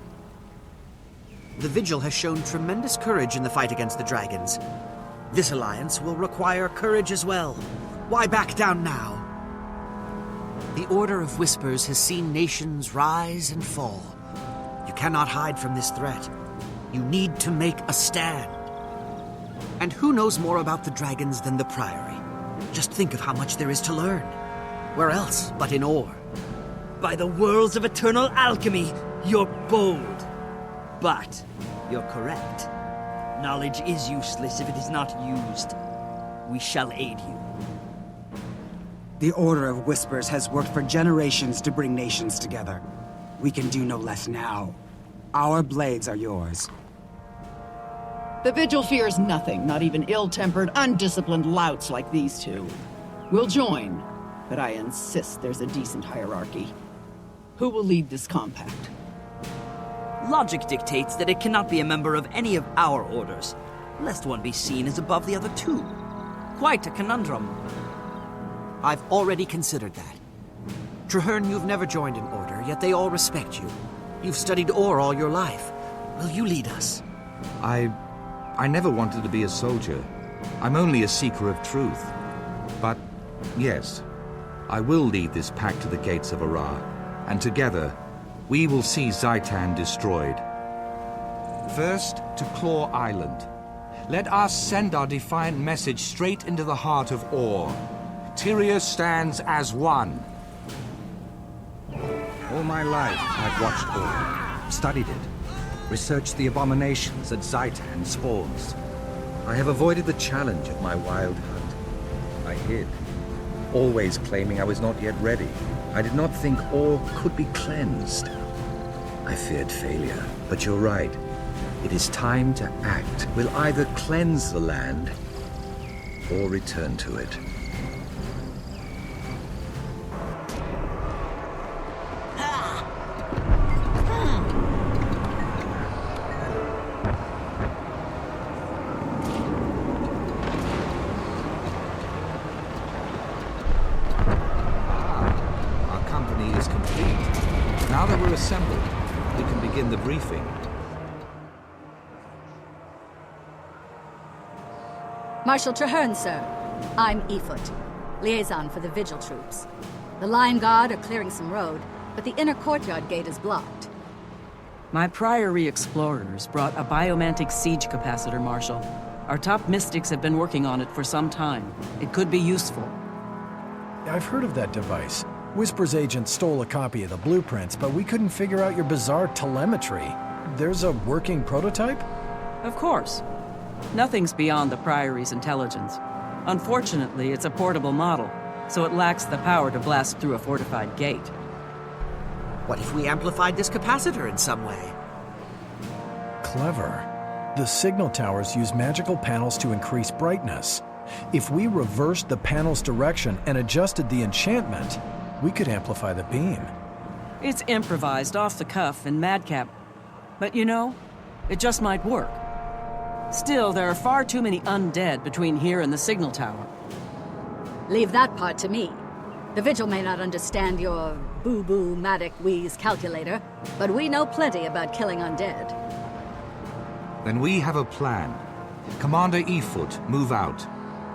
The Vigil has shown tremendous courage in the fight against the dragons. This alliance will require courage as well. Why back down now? The Order of Whispers has seen nations rise and fall. You cannot hide from this threat. You need to make a stand. And who knows more about the dragons than the Priory? Just think of how much there is to learn. Where else but in ore? By the worlds of eternal alchemy, you're bold. But you're correct. Knowledge is useless if it is not used. We shall aid you. The Order of Whispers has worked for generations to bring nations together. We can do no less now. Our blades are yours. The Vigil fears nothing, not even ill-tempered, undisciplined louts like these two. We'll join, but I insist there's a decent hierarchy. Who will lead this compact? Logic dictates that it cannot be a member of any of our orders, lest one be seen as above the other two. Quite a conundrum. I've already considered that. Traherne, you've never joined an order, yet they all respect you. You've studied ore all your life. Will you lead us? I never wanted to be a soldier. I'm only a seeker of truth. But, yes, I will lead this pack to the gates of Ara, and together, we will see Zaitan destroyed. First, to Claw Island. Let us send our defiant message straight into the heart of Ore. Tyria stands as one. All my life, I've watched Ore, studied it, researched the abominations that Zaitan spawns. I have avoided the challenge of my wild hunt. I hid, always claiming I was not yet ready. I did not think Ore could be cleansed. I feared failure, but you're right. It is time to act. We'll either cleanse the land or return to it. Now that we're assembled, we can begin the briefing. Marshal Traherne, sir. I'm Efoot, liaison for the Vigil troops. The Lion Guard are clearing some road, but the inner courtyard gate is blocked. My Priory explorers brought a biomantic siege capacitor, Marshal. Our top mystics have been working on it for some time. It could be useful. I've heard of that device. Whisper's agent stole a copy of the blueprints, but we couldn't figure out your bizarre telemetry. There's a working prototype? Of course. Nothing's beyond the Priory's intelligence. Unfortunately, it's a portable model, so it lacks the power to blast through a fortified gate. What if we amplified this capacitor in some way? Clever. The signal towers use magical panels to increase brightness. If we reversed the panel's direction and adjusted the enchantment, we could amplify the beam. It's improvised, off the cuff, and madcap. But you know, it just might work. Still, there are far too many undead between here and the signal tower. Leave that part to me. The Vigil may not understand your boo-boo, matic, wheeze calculator, but we know plenty about killing undead. Then we have a plan. Commander Efoot, move out.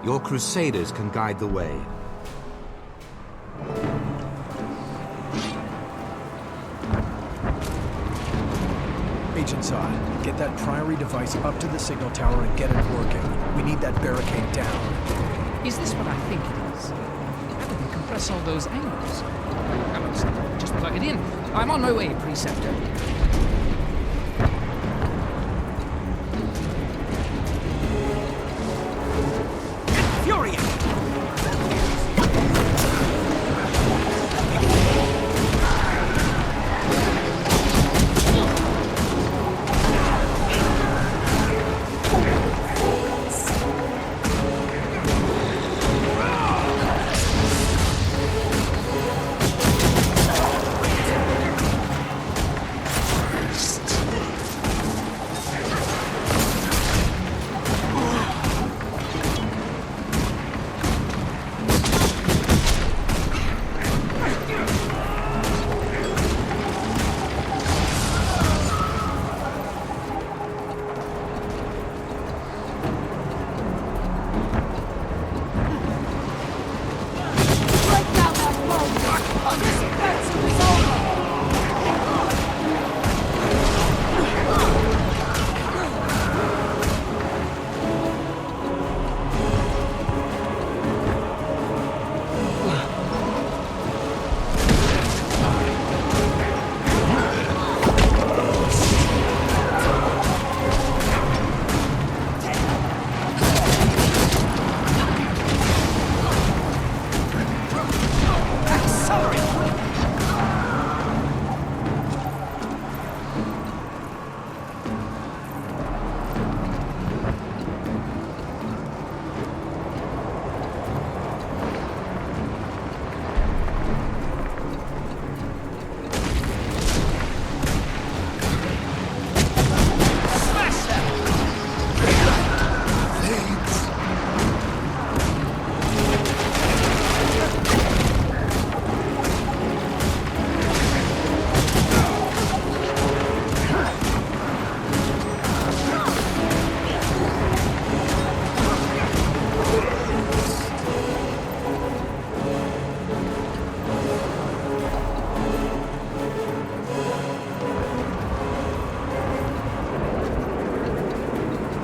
Your crusaders can guide the way. Agent Zod, get that Priory device up to the signal tower and get it working. We need that barricade down. Is this what I think it is? How did they compress all those angles? Just plug it in. I'm on my way, Preceptor. Furious!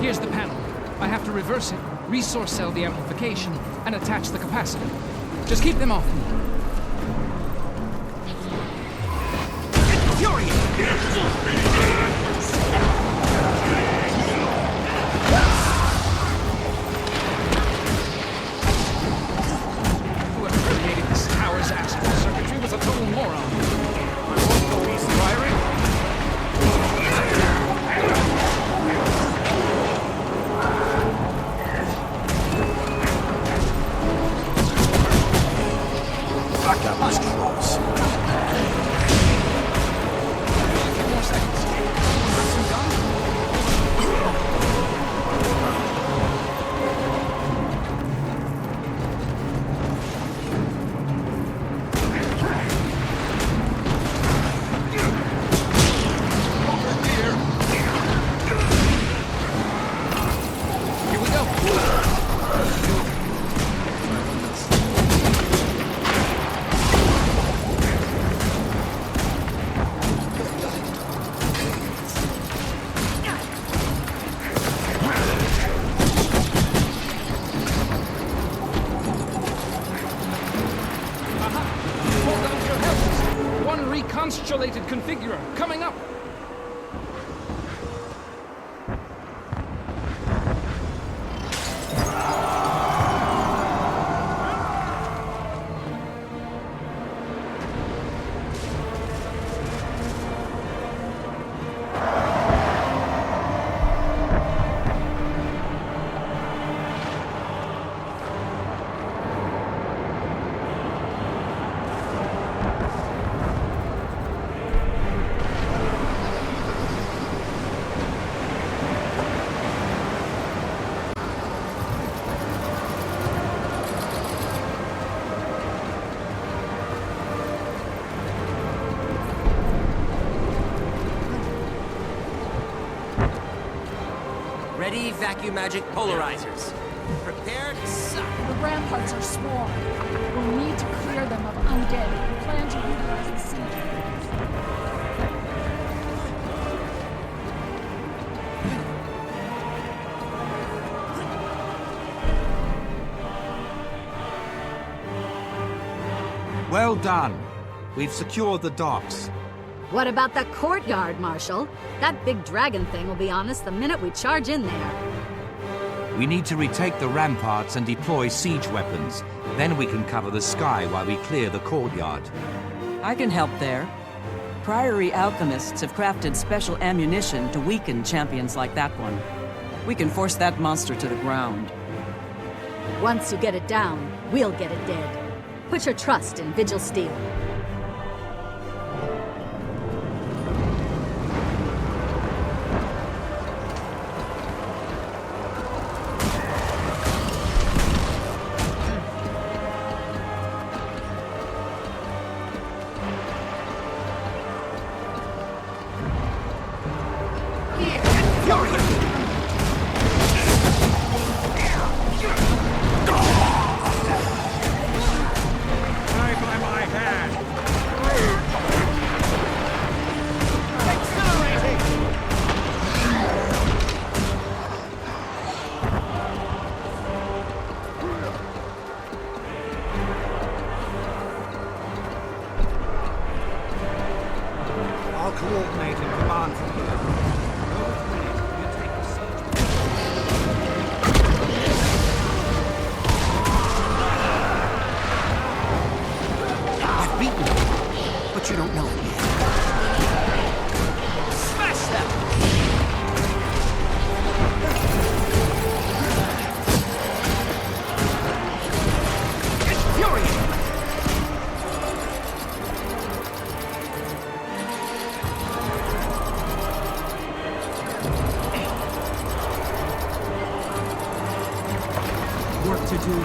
Here's the panel. I have to reverse it, resource cell the amplification, and attach the capacitor. Just keep them off me. Whoever created this tower's astral circuitry was a total moron. I won't go easy, Byron. That was close. A few more seconds. Maxim done? Here we go. Hold on to your helmets. One reconstellated configurer coming up. Ready, vacuum magic polarizers. Prepare to suck. The ramparts are swarmed. We'll need to clear them of undead. We plan to utilize the siege. Well done. We've secured the docks. What about the courtyard, Marshal? That big dragon thing will be on us the minute we charge in there. We need to retake the ramparts and deploy siege weapons. Then we can cover the sky while we clear the courtyard. I can help there. Priory alchemists have crafted special ammunition to weaken champions like that one. We can force that monster to the ground. Once you get it down, we'll get it dead. Put your trust in Vigil Steel. Coordinate and command from here. I've beaten you, but you don't know it yet. Smash them! Infuriate! To do here.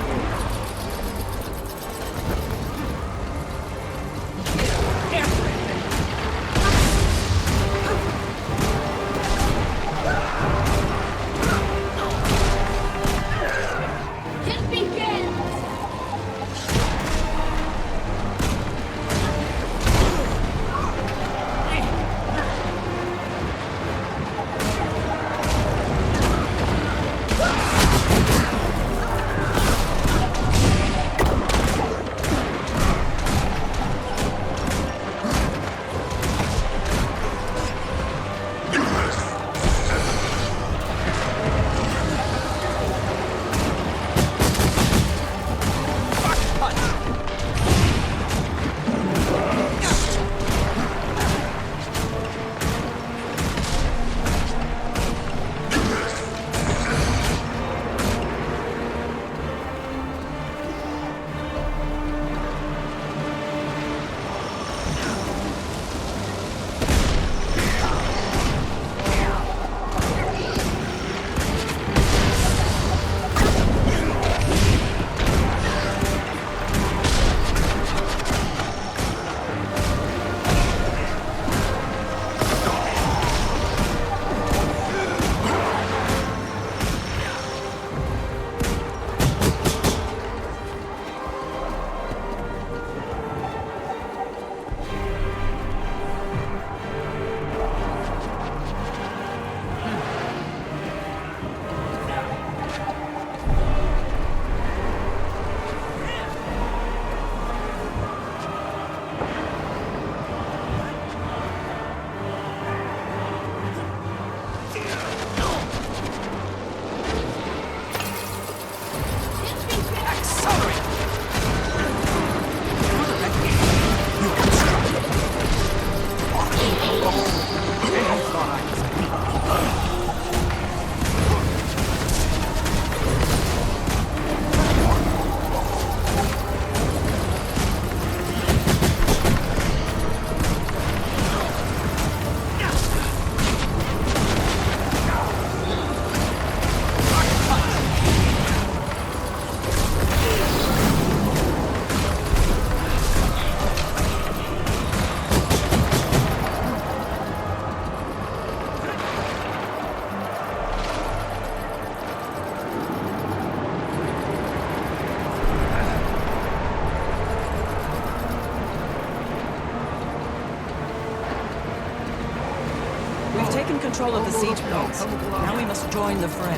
control of the siege points. Now we must join the fray.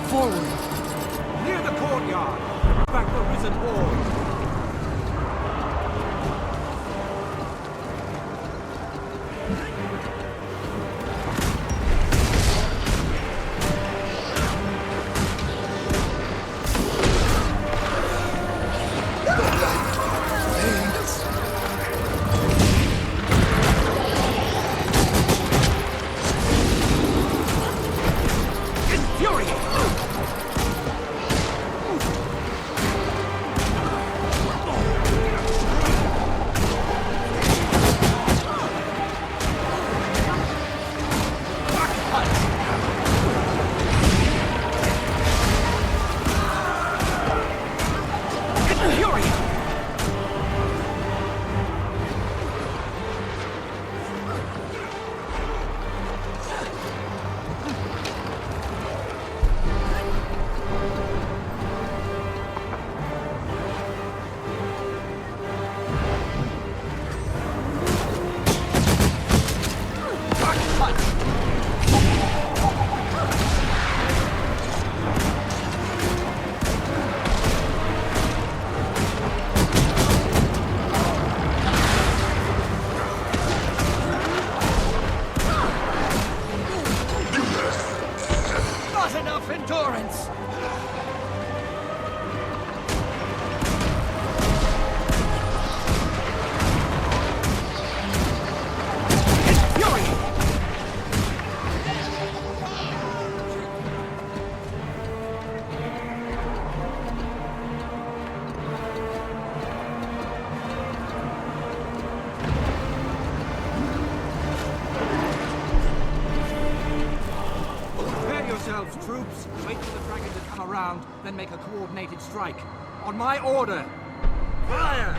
Forward! Near the courtyard! Back the risen horde! Troops, wait for the dragon to come around, then make a coordinated strike. On my order! Fire!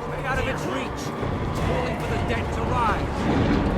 Stay out of its reach! It's calling for the dead to rise!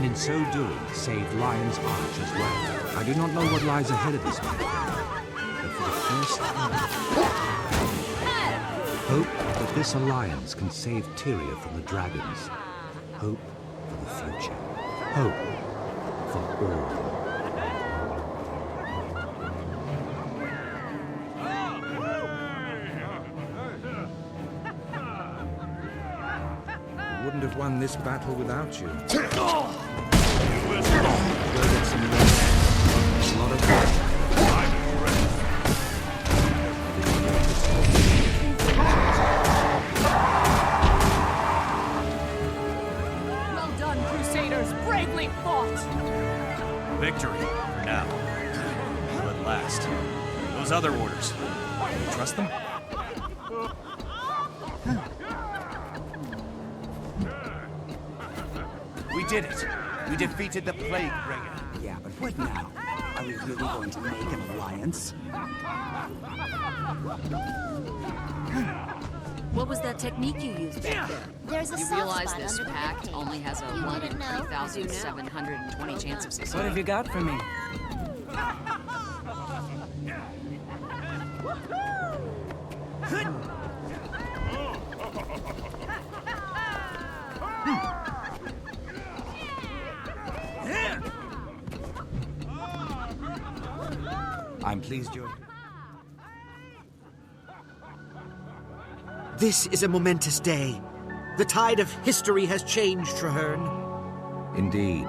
and in so doing saved Lion's Arch as well. I do not know what lies ahead of this man, but for the first time, hope that this alliance can save Tyria from the dragons. Hope for the future. Hope from all. Wouldn't have won this battle without you. A lot of work. Well done, Crusaders! Bravely fought! Victory, for now. But last. Those other orders. Can you trust them? We did it. We defeated the Plague Bringer. Yeah, but what now? Are we really going to make an alliance? What was that technique you used back there? There's a You soft realize spot this under the pact paint. only has a You 1 in wouldn't know. 3,720 chance of success. What have you got for me? I'm pleased you're... This is a momentous day. The tide of history has changed, Traherne. Indeed.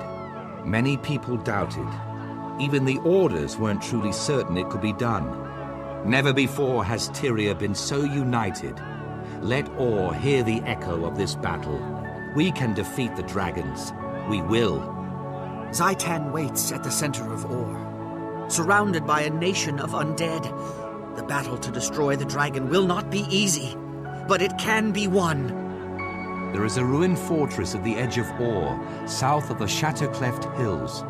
Many people doubted. Even the Orders weren't truly certain it could be done. Never before has Tyria been so united. Let Or hear the echo of this battle. We can defeat the dragons. We will. Zaitan waits at the center of Or, surrounded by a nation of undead. The battle to destroy the dragon will not be easy, but it can be won. There is a ruined fortress at the edge of Or, south of the Shattercleft Hills.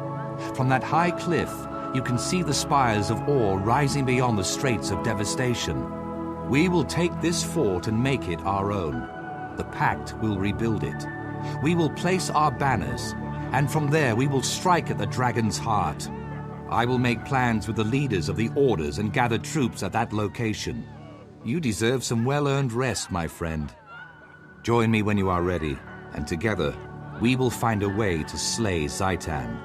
From that high cliff, you can see the spires of Or rising beyond the Straits of Devastation. We will take this fort and make it our own. The Pact will rebuild it. We will place our banners, and from there we will strike at the dragon's heart. I will make plans with the leaders of the Orders and gather troops at that location. You deserve some well-earned rest, my friend. Join me when you are ready, and together, we will find a way to slay Zaitan.